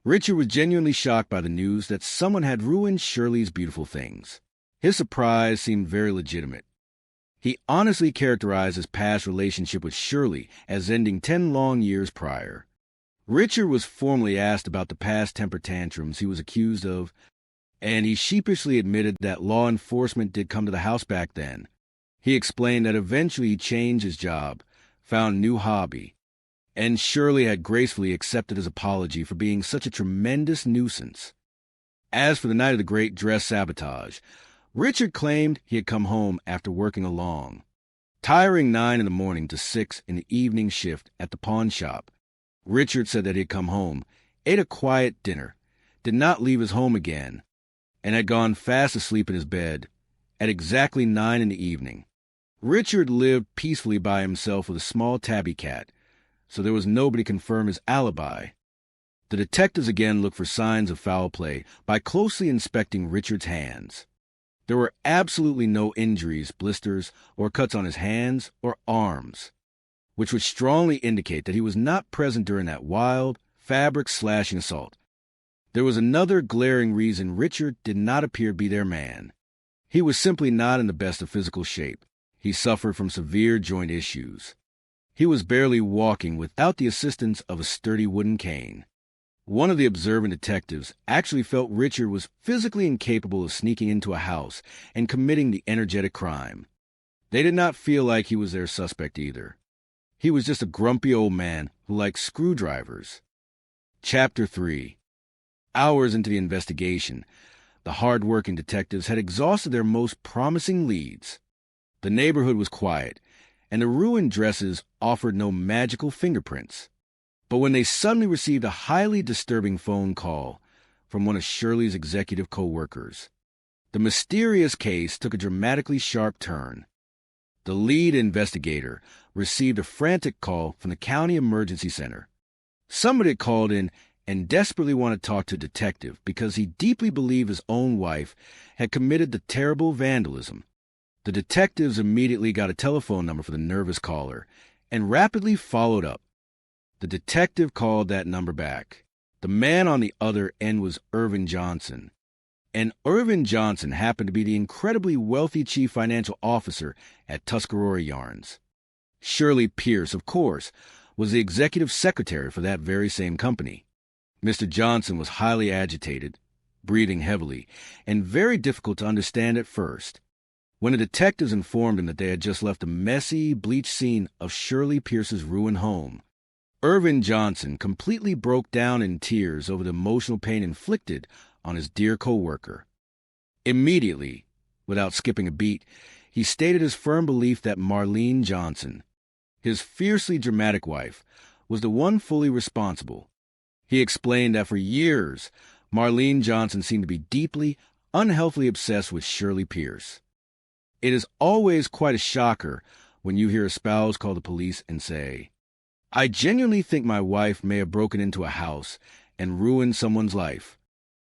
Richard was genuinely shocked by the news that someone had ruined Shirley's beautiful things. His surprise seemed very legitimate. He honestly characterized his past relationship with Shirley as ending 10 long years prior. Richard was formally asked about the past temper tantrums he was accused of, and he sheepishly admitted that law enforcement did come to the house back then. He explained that eventually he changed his job, found a new hobby, and Shirley had gracefully accepted his apology for being such a tremendous nuisance. As for the night of the great dress sabotage, Richard claimed he had come home after working a long, tiring 9 in the morning to 6 in the evening shift at the pawn shop. Richard said that he had come home, ate a quiet dinner, did not leave his home again, and had gone fast asleep in his bed at exactly 9 in the evening. Richard lived peacefully by himself with a small tabby cat, so there was nobody to confirm his alibi. The detectives again looked for signs of foul play by closely inspecting Richard's hands. There were absolutely no injuries, blisters, or cuts on his hands or arms, which would strongly indicate that he was not present during that wild, fabric-slashing assault. There was another glaring reason Richard did not appear to be their man. He was simply not in the best of physical shape. He suffered from severe joint issues. He was barely walking without the assistance of a sturdy wooden cane. One of the observant detectives actually felt Richard was physically incapable of sneaking into a house and committing the energetic crime. They did not feel like he was their suspect either. He was just a grumpy old man who liked screwdrivers. Chapter 3. Hours into the investigation, the hard-working detectives had exhausted their most promising leads. The neighborhood was quiet, and the ruined dresses offered no magical fingerprints. But when they suddenly received a highly disturbing phone call from one of Shirley's executive co-workers, the mysterious case took a dramatically sharp turn. The lead investigator received a frantic call from the county emergency center. Somebody had called in and desperately wanted to talk to a detective because he deeply believed his own wife had committed the terrible vandalism. The detectives immediately got a telephone number for the nervous caller and rapidly followed up. The detective called that number back. The man on the other end was Irvin Johnson. And Irvin Johnson happened to be the incredibly wealthy chief financial officer at Tuscarora Yarns. Shirley Pierce, of course, was the executive secretary for that very same company. Mr. Johnson was highly agitated, breathing heavily, and very difficult to understand at first. When the detectives informed him that they had just left a messy, bleached scene of Shirley Pierce's ruined home, Irvin Johnson completely broke down in tears over the emotional pain inflicted on his dear co-worker. Immediately, without skipping a beat, he stated his firm belief that Marlene Johnson, his fiercely dramatic wife, was the one fully responsible. He explained that for years, Marlene Johnson seemed to be deeply, unhealthily obsessed with Shirley Pierce. It is always quite a shocker when you hear a spouse call the police and say, "I genuinely think my wife may have broken into a house and ruined someone's life."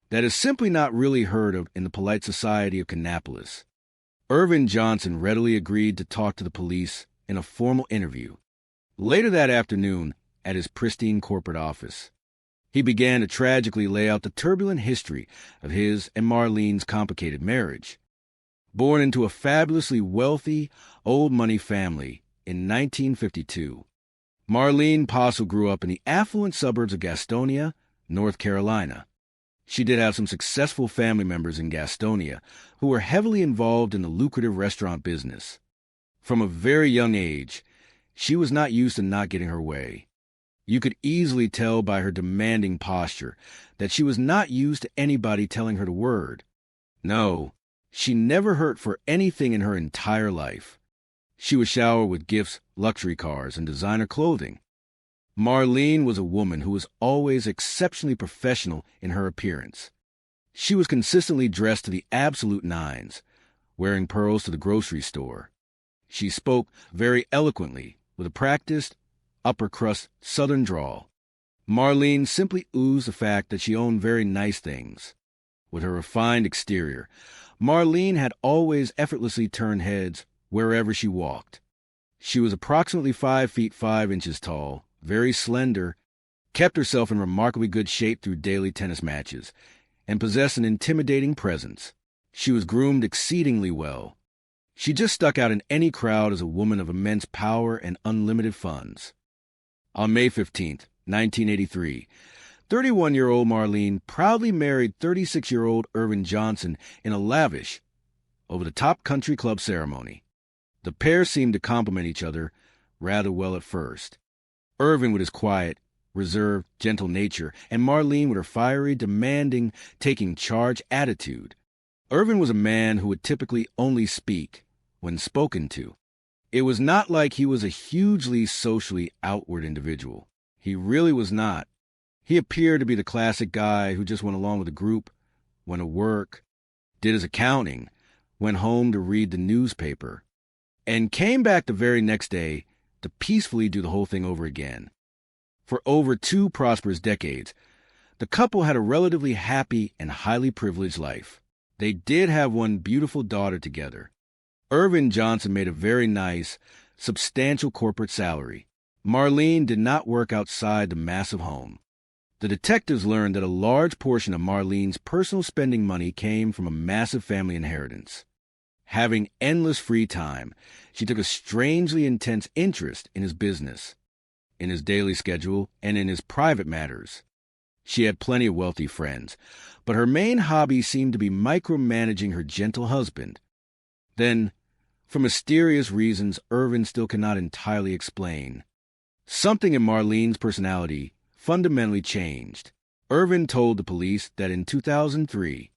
That is simply not really heard of in the polite society of Kannapolis. Irvin Johnson readily agreed to talk to the police in a formal interview. Later that afternoon, at his pristine corporate office, he began to tragically lay out the turbulent history of his and Marlene's complicated marriage. Born into a fabulously wealthy, old-money family in 1952, Marlene Postle grew up in the affluent suburbs of Gastonia, North Carolina. She did have some successful family members in Gastonia who were heavily involved in the lucrative restaurant business. From a very young age, she was not used to not getting her way. You could easily tell by her demanding posture that she was not used to anybody telling her the word. No, she never hurt for anything in her entire life. She was showered with gifts, luxury cars, and designer clothing. Marlene was a woman who was always exceptionally professional in her appearance. She was consistently dressed to the absolute nines, wearing pearls to the grocery store. She spoke very eloquently, with a practiced, upper-crust Southern drawl. Marlene simply oozed the fact that she owned very nice things. With her refined exterior, Marlene had always effortlessly turned heads wherever she walked. She was approximately 5 feet 5 inches tall, very slender, kept herself in remarkably good shape through daily tennis matches, and possessed an intimidating presence. She was groomed exceedingly well. She just stuck out in any crowd as a woman of immense power and unlimited funds. On May 15th, 1983, 31-year-old Marlene proudly married 36-year-old Irvin Johnson in a lavish, over-the-top country club ceremony. The pair seemed to complement each other rather well at first. Irvin with his quiet, reserved, gentle nature, and Marlene with her fiery, demanding, taking charge attitude. Irvin was a man who would typically only speak when spoken to. It was not like he was a hugely socially outward individual. He really was not. He appeared to be the classic guy who just went along with the group, went to work, did his accounting, went home to read the newspaper, and came back the very next day to peacefully do the whole thing over again. For over 2 prosperous decades, the couple had a relatively happy and highly privileged life. They did have one beautiful daughter together. Irvin Johnson made a very nice, substantial corporate salary. Marlene did not work outside the massive home. The detectives learned that a large portion of Marlene's personal spending money came from a massive family inheritance. Having endless free time, she took a strangely intense interest in his business, in his daily schedule, and in his private matters. She had plenty of wealthy friends, but her main hobby seemed to be micromanaging her gentle husband. Then, for mysterious reasons Irvin still cannot entirely explain, something in Marlene's personality fundamentally changed. Irvin told the police that in 2003,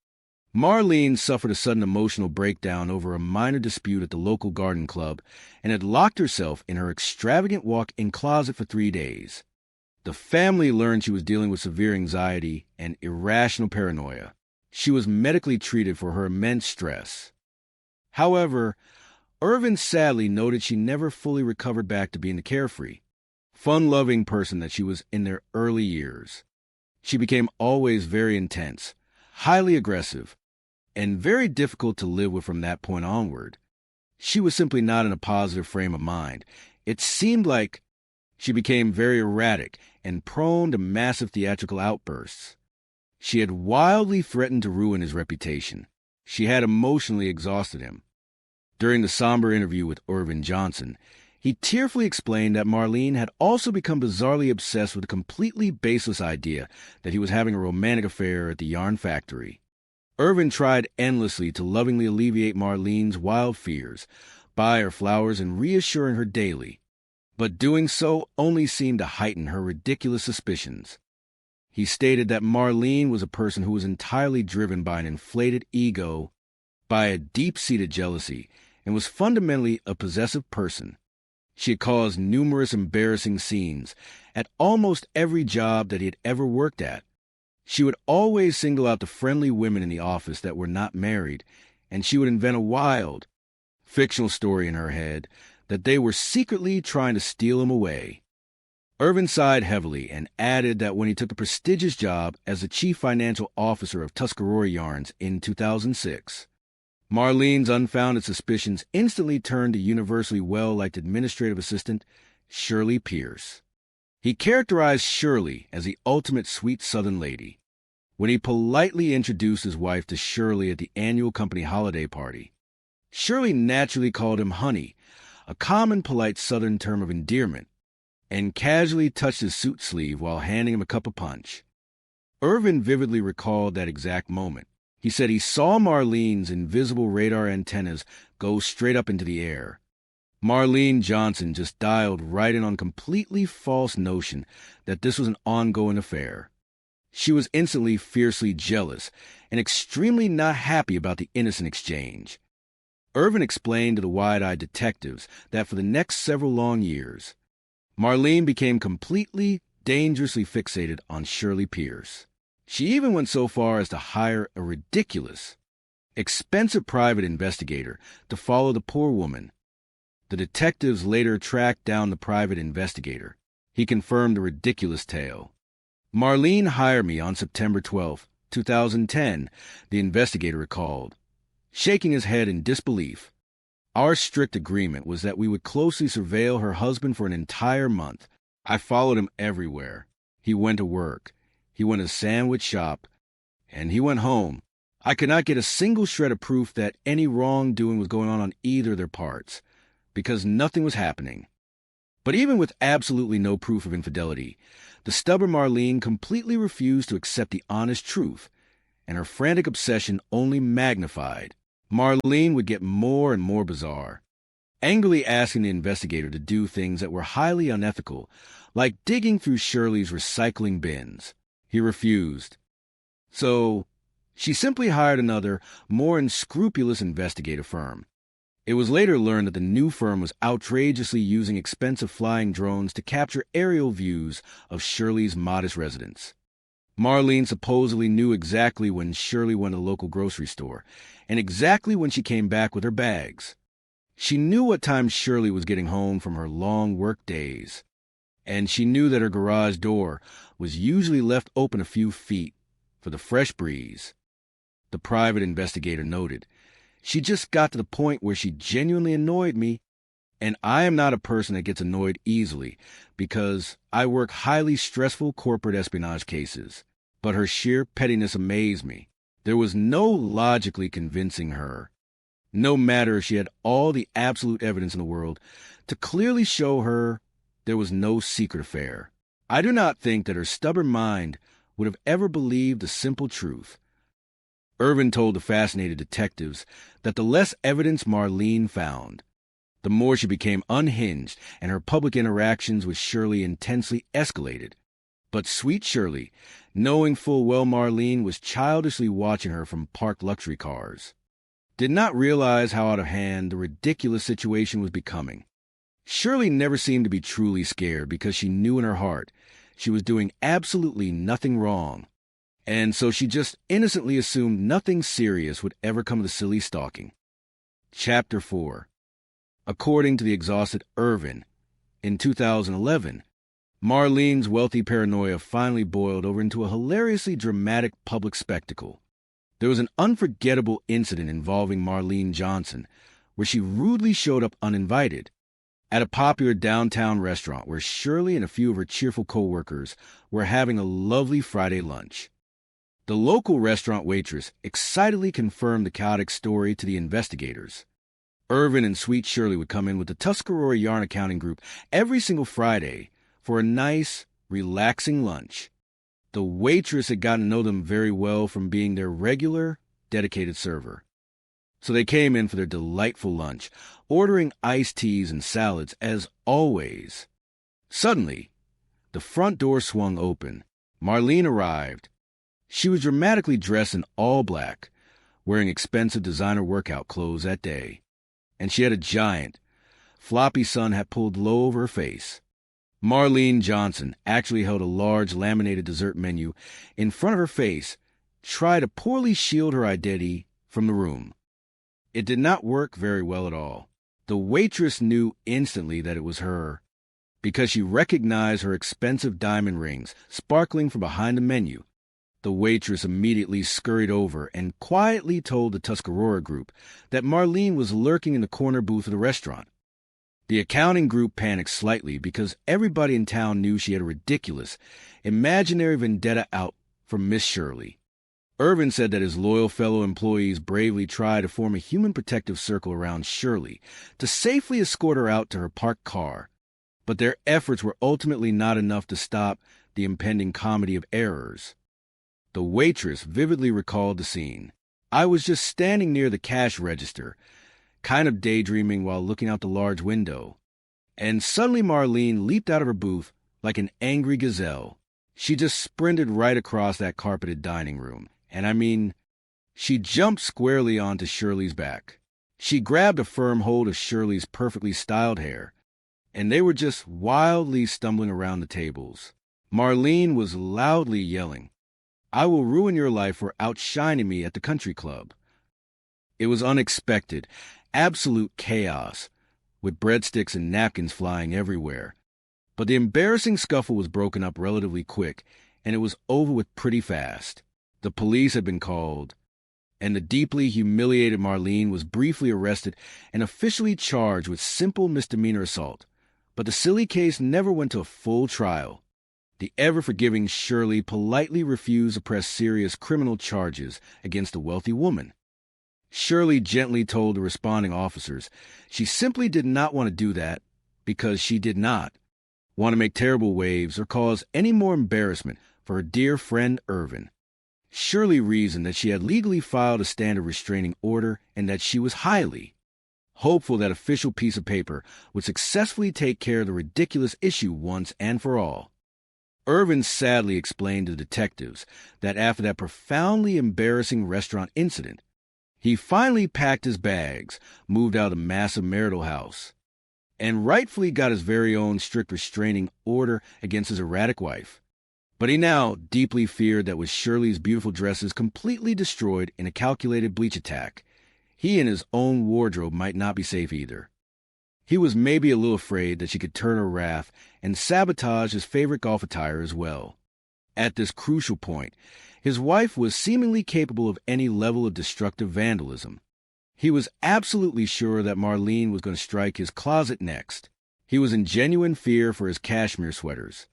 Marlene suffered a sudden emotional breakdown over a minor dispute at the local garden club and had locked herself in her extravagant walk-in closet for 3 days. The family learned she was dealing with severe anxiety and irrational paranoia. She was medically treated for her immense stress. However, Irvin sadly noted she never fully recovered back to being the carefree, fun-loving person that she was in their early years. She became always very intense, highly aggressive, and very difficult to live with from that point onward. She was simply not in a positive frame of mind. It seemed like she became very erratic and prone to massive theatrical outbursts. She had wildly threatened to ruin his reputation. She had emotionally exhausted him. During the somber interview with Irvin Johnson, he tearfully explained that Marlene had also become bizarrely obsessed with a completely baseless idea that he was having a romantic affair at the yarn factory. Irvin tried endlessly to lovingly alleviate Marlene's wild fears, buy her flowers and reassuring her daily, but doing so only seemed to heighten her ridiculous suspicions. He stated that Marlene was a person who was entirely driven by an inflated ego, by a deep-seated jealousy, and was fundamentally a possessive person. She had caused numerous embarrassing scenes at almost every job that he had ever worked at. She would always single out the friendly women in the office that were not married, and she would invent a wild, fictional story in her head that they were secretly trying to steal him away. Irvin sighed heavily and added that when he took the prestigious job as the chief financial officer of Tuscarora Yarns in 2006, Marlene's unfounded suspicions instantly turned to universally well-liked administrative assistant Shirley Pierce. He characterized Shirley as the ultimate sweet Southern lady. When he politely introduced his wife to Shirley at the annual company holiday party, Shirley naturally called him honey, a common polite Southern term of endearment, and casually touched his suit sleeve while handing him a cup of punch. Irvin vividly recalled that exact moment. He said he saw Marlene's invisible radar antennas go straight up into the air. Marlene Johnson just dialed right in on a completely false notion that this was an ongoing affair. She was instantly fiercely jealous and extremely not happy about the innocent exchange. Irvin explained to the wide-eyed detectives that for the next several long years, Marlene became completely, dangerously fixated on Shirley Pierce. She even went so far as to hire a ridiculous, expensive private investigator to follow the poor woman. The detectives later tracked down the private investigator. He confirmed the ridiculous tale. Marlene hired me on September 12, 2010, the investigator recalled, shaking his head in disbelief. Our strict agreement was that we would closely surveil her husband for an entire month. I followed him everywhere. He went to work. He went to the sandwich shop, and he went home. I could not get a single shred of proof that any wrongdoing was going on either of their parts, because nothing was happening. But even with absolutely no proof of infidelity, the stubborn Marlene completely refused to accept the honest truth, and her frantic obsession only magnified. Marlene would get more and more bizarre, angrily asking the investigator to do things that were highly unethical, like digging through Shirley's recycling bins. He refused. So she simply hired another, more unscrupulous investigative firm. It was later learned that the new firm was outrageously using expensive flying drones to capture aerial views of Shirley's modest residence. Marlene supposedly knew exactly when Shirley went to the local grocery store, and exactly when she came back with her bags. She knew what time Shirley was getting home from her long work days, and she knew that her garage door was usually left open a few feet for the fresh breeze. The private investigator noted, "She just got to the point where she genuinely annoyed me, and I am not a person that gets annoyed easily because I work highly stressful corporate espionage cases. But her sheer pettiness amazed me. There was no logically convincing her, no matter if she had all the absolute evidence in the world, to clearly show her there was no secret affair. I do not think that her stubborn mind would have ever believed the simple truth." Irvin told the fascinated detectives that the less evidence Marlene found, the more she became unhinged and her public interactions with Shirley intensely escalated. But sweet Shirley, knowing full well Marlene was childishly watching her from parked luxury cars, did not realize how out of hand the ridiculous situation was becoming. Shirley never seemed to be truly scared because she knew in her heart she was doing absolutely nothing wrong, And so she just innocently assumed nothing serious would ever come of the silly stalking. Chapter 4. According to the exhausted Irvin, in 2011, Marlene's wealthy paranoia finally boiled over into a hilariously dramatic public spectacle. There was an unforgettable incident involving Marlene Johnson, where she rudely showed up uninvited at a popular downtown restaurant where Shirley and a few of her cheerful co-workers were having a lovely Friday lunch. The local restaurant waitress excitedly confirmed the chaotic story to the investigators. Irvin and Sweet Shirley would come in with the Tuscarora Yarn Accounting Group every single Friday for a nice, relaxing lunch. The waitress had gotten to know them very well from being their regular, dedicated server. So they came in for their delightful lunch, ordering iced teas and salads as always. Suddenly, the front door swung open. Marlene arrived. She was dramatically dressed in all black, wearing expensive designer workout clothes that day, and she had a giant, floppy sun hat pulled low over her face. Marlene Johnson actually held a large laminated dessert menu in front of her face, tried to poorly shield her identity from the room. It did not work very well at all. The waitress knew instantly that it was her, because she recognized her expensive diamond rings sparkling from behind the menu. The waitress immediately scurried over and quietly told the Tuscarora group that Marlene was lurking in the corner booth of the restaurant. The accounting group panicked slightly because everybody in town knew she had a ridiculous, imaginary vendetta out for Miss Shirley. Irvin said that his loyal fellow employees bravely tried to form a human protective circle around Shirley to safely escort her out to her parked car, but their efforts were ultimately not enough to stop the impending comedy of errors. The waitress vividly recalled the scene. I was just standing near the cash register, kind of daydreaming while looking out the large window, and suddenly Marlene leaped out of her booth like an angry gazelle. She just sprinted right across that carpeted dining room, and I mean, she jumped squarely onto Shirley's back. She grabbed a firm hold of Shirley's perfectly styled hair, and they were just wildly stumbling around the tables. Marlene was loudly yelling, "I will ruin your life for outshining me at the country club." It was unexpected, absolute chaos, with breadsticks and napkins flying everywhere. But the embarrassing scuffle was broken up relatively quick, and it was over with pretty fast. The police had been called, and the deeply humiliated Marlene was briefly arrested and officially charged with simple misdemeanor assault. But the silly case never went to a full trial. The ever-forgiving Shirley politely refused to press serious criminal charges against the wealthy woman. Shirley gently told the responding officers she simply did not want to do that because she did not want to make terrible waves or cause any more embarrassment for her dear friend Irvin. Shirley reasoned that she had legally filed a standard restraining order and that she was highly hopeful that official piece of paper would successfully take care of the ridiculous issue once and for all. Irvin sadly explained to the detectives that after that profoundly embarrassing restaurant incident, he finally packed his bags, moved out of the massive marital house, and rightfully got his very own strict restraining order against his erratic wife. But he now deeply feared that with Shirley's beautiful dresses completely destroyed in a calculated bleach attack, he and his own wardrobe might not be safe either. He was maybe a little afraid that she could turn her wrath and sabotage his favorite golf attire as well. At this crucial point, his wife was seemingly capable of any level of destructive vandalism. He was absolutely sure that Marlene was going to strike his closet next. He was in genuine fear for his cashmere sweaters.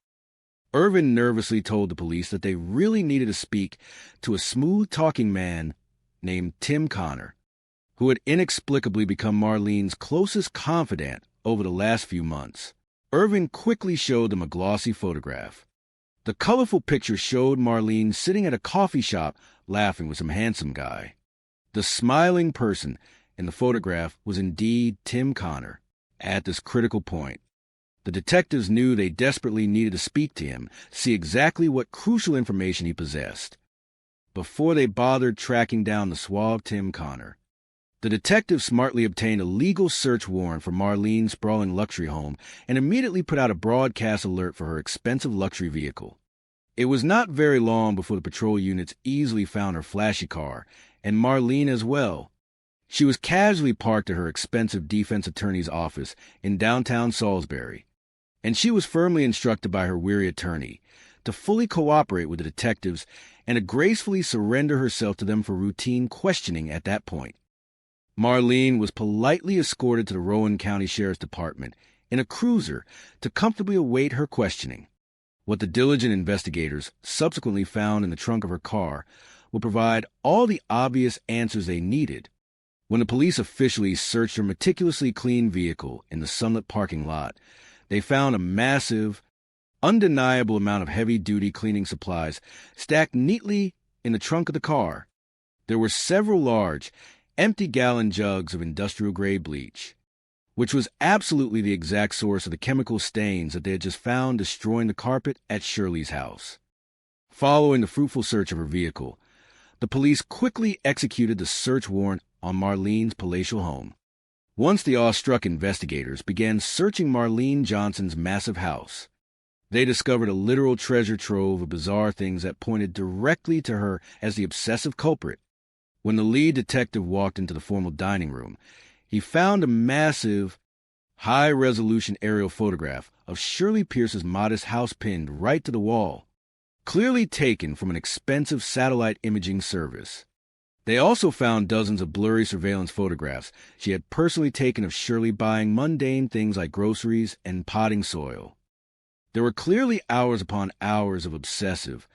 Irvin nervously told the police that they really needed to speak to a smooth-talking man named Tim Connor, who had inexplicably become Marlene's closest confidant over the last few months. Irvin quickly showed them a glossy photograph. The colorful picture showed Marlene sitting at a coffee shop laughing with some handsome guy. The smiling person in the photograph was indeed Tim Connor. At this critical point, the detectives knew they desperately needed to speak to him, see exactly what crucial information he possessed. Before they bothered tracking down the suave Tim Connor, the detectives smartly obtained a legal search warrant for Marlene's sprawling luxury home and immediately put out a broadcast alert for her expensive luxury vehicle. It was not very long before the patrol units easily found her flashy car, and Marlene as well. She was casually parked at her expensive defense attorney's office in downtown Salisbury, and she was firmly instructed by her weary attorney to fully cooperate with the detectives and to gracefully surrender herself to them for routine questioning at that point. Marlene was politely escorted to the Rowan County Sheriff's Department in a cruiser to comfortably await her questioning. What the diligent investigators subsequently found in the trunk of her car would provide all the obvious answers they needed. When the police officially searched her meticulously clean vehicle in the sunlit parking lot, they found a massive, undeniable amount of heavy-duty cleaning supplies stacked neatly in the trunk of the car. There were several large, empty-gallon jugs of industrial-grade bleach, which was absolutely the exact source of the chemical stains that they had just found destroying the carpet at Shirley's house. Following the fruitful search of her vehicle, the police quickly executed the search warrant on Marlene's palatial home. Once the awestruck investigators began searching Marlene Johnson's massive house, they discovered a literal treasure trove of bizarre things that pointed directly to her as the obsessive culprit. When the lead detective walked into the formal dining room, he found a massive, high-resolution aerial photograph of Shirley Pierce's modest house pinned right to the wall, clearly taken from an expensive satellite imaging service. They also found dozens of blurry surveillance photographs she had personally taken of Shirley buying mundane things like groceries and potting soil. There were clearly hours upon hours of obsessive,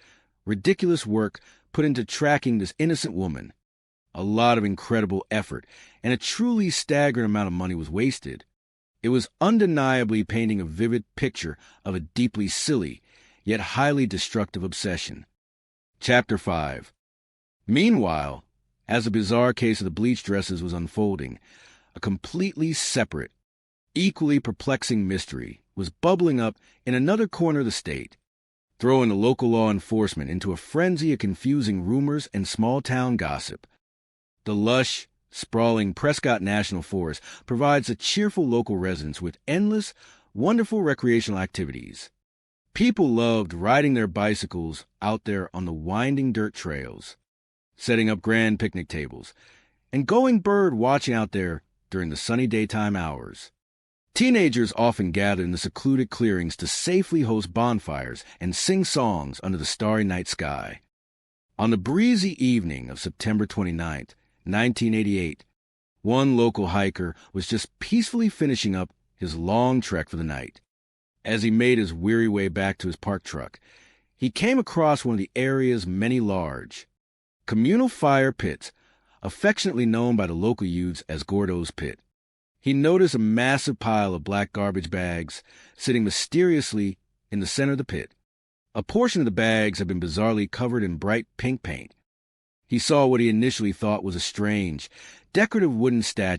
ridiculous work put into tracking this innocent woman. A lot of incredible effort and a truly staggering amount of money was wasted. It was undeniably painting a vivid picture of a deeply silly, yet highly destructive obsession. Chapter 5. Meanwhile, as the bizarre case of the bleach dresses was unfolding, a completely separate, equally perplexing mystery was bubbling up in another corner of the state, throwing the local law enforcement into a frenzy of confusing rumors and small-town gossip. The lush, sprawling Prescott National Forest provides the cheerful local residents with endless, wonderful recreational activities. People loved riding their bicycles out there on the winding dirt trails, setting up grand picnic tables, and going bird watching out there during the sunny daytime hours. Teenagers often gathered in the secluded clearings to safely host bonfires and sing songs under the starry night sky. On the breezy evening of September 29th, 1988, one local hiker was just peacefully finishing up his long trek for the night. As he made his weary way back to his parked truck, he came across one of the area's many large, communal fire pits, affectionately known by the local youths as Gordo's Pit. He noticed a massive pile of black garbage bags sitting mysteriously in the center of the pit. A portion of the bags had been bizarrely covered in bright pink paint. He saw what he initially thought was a strange, decorative wooden statue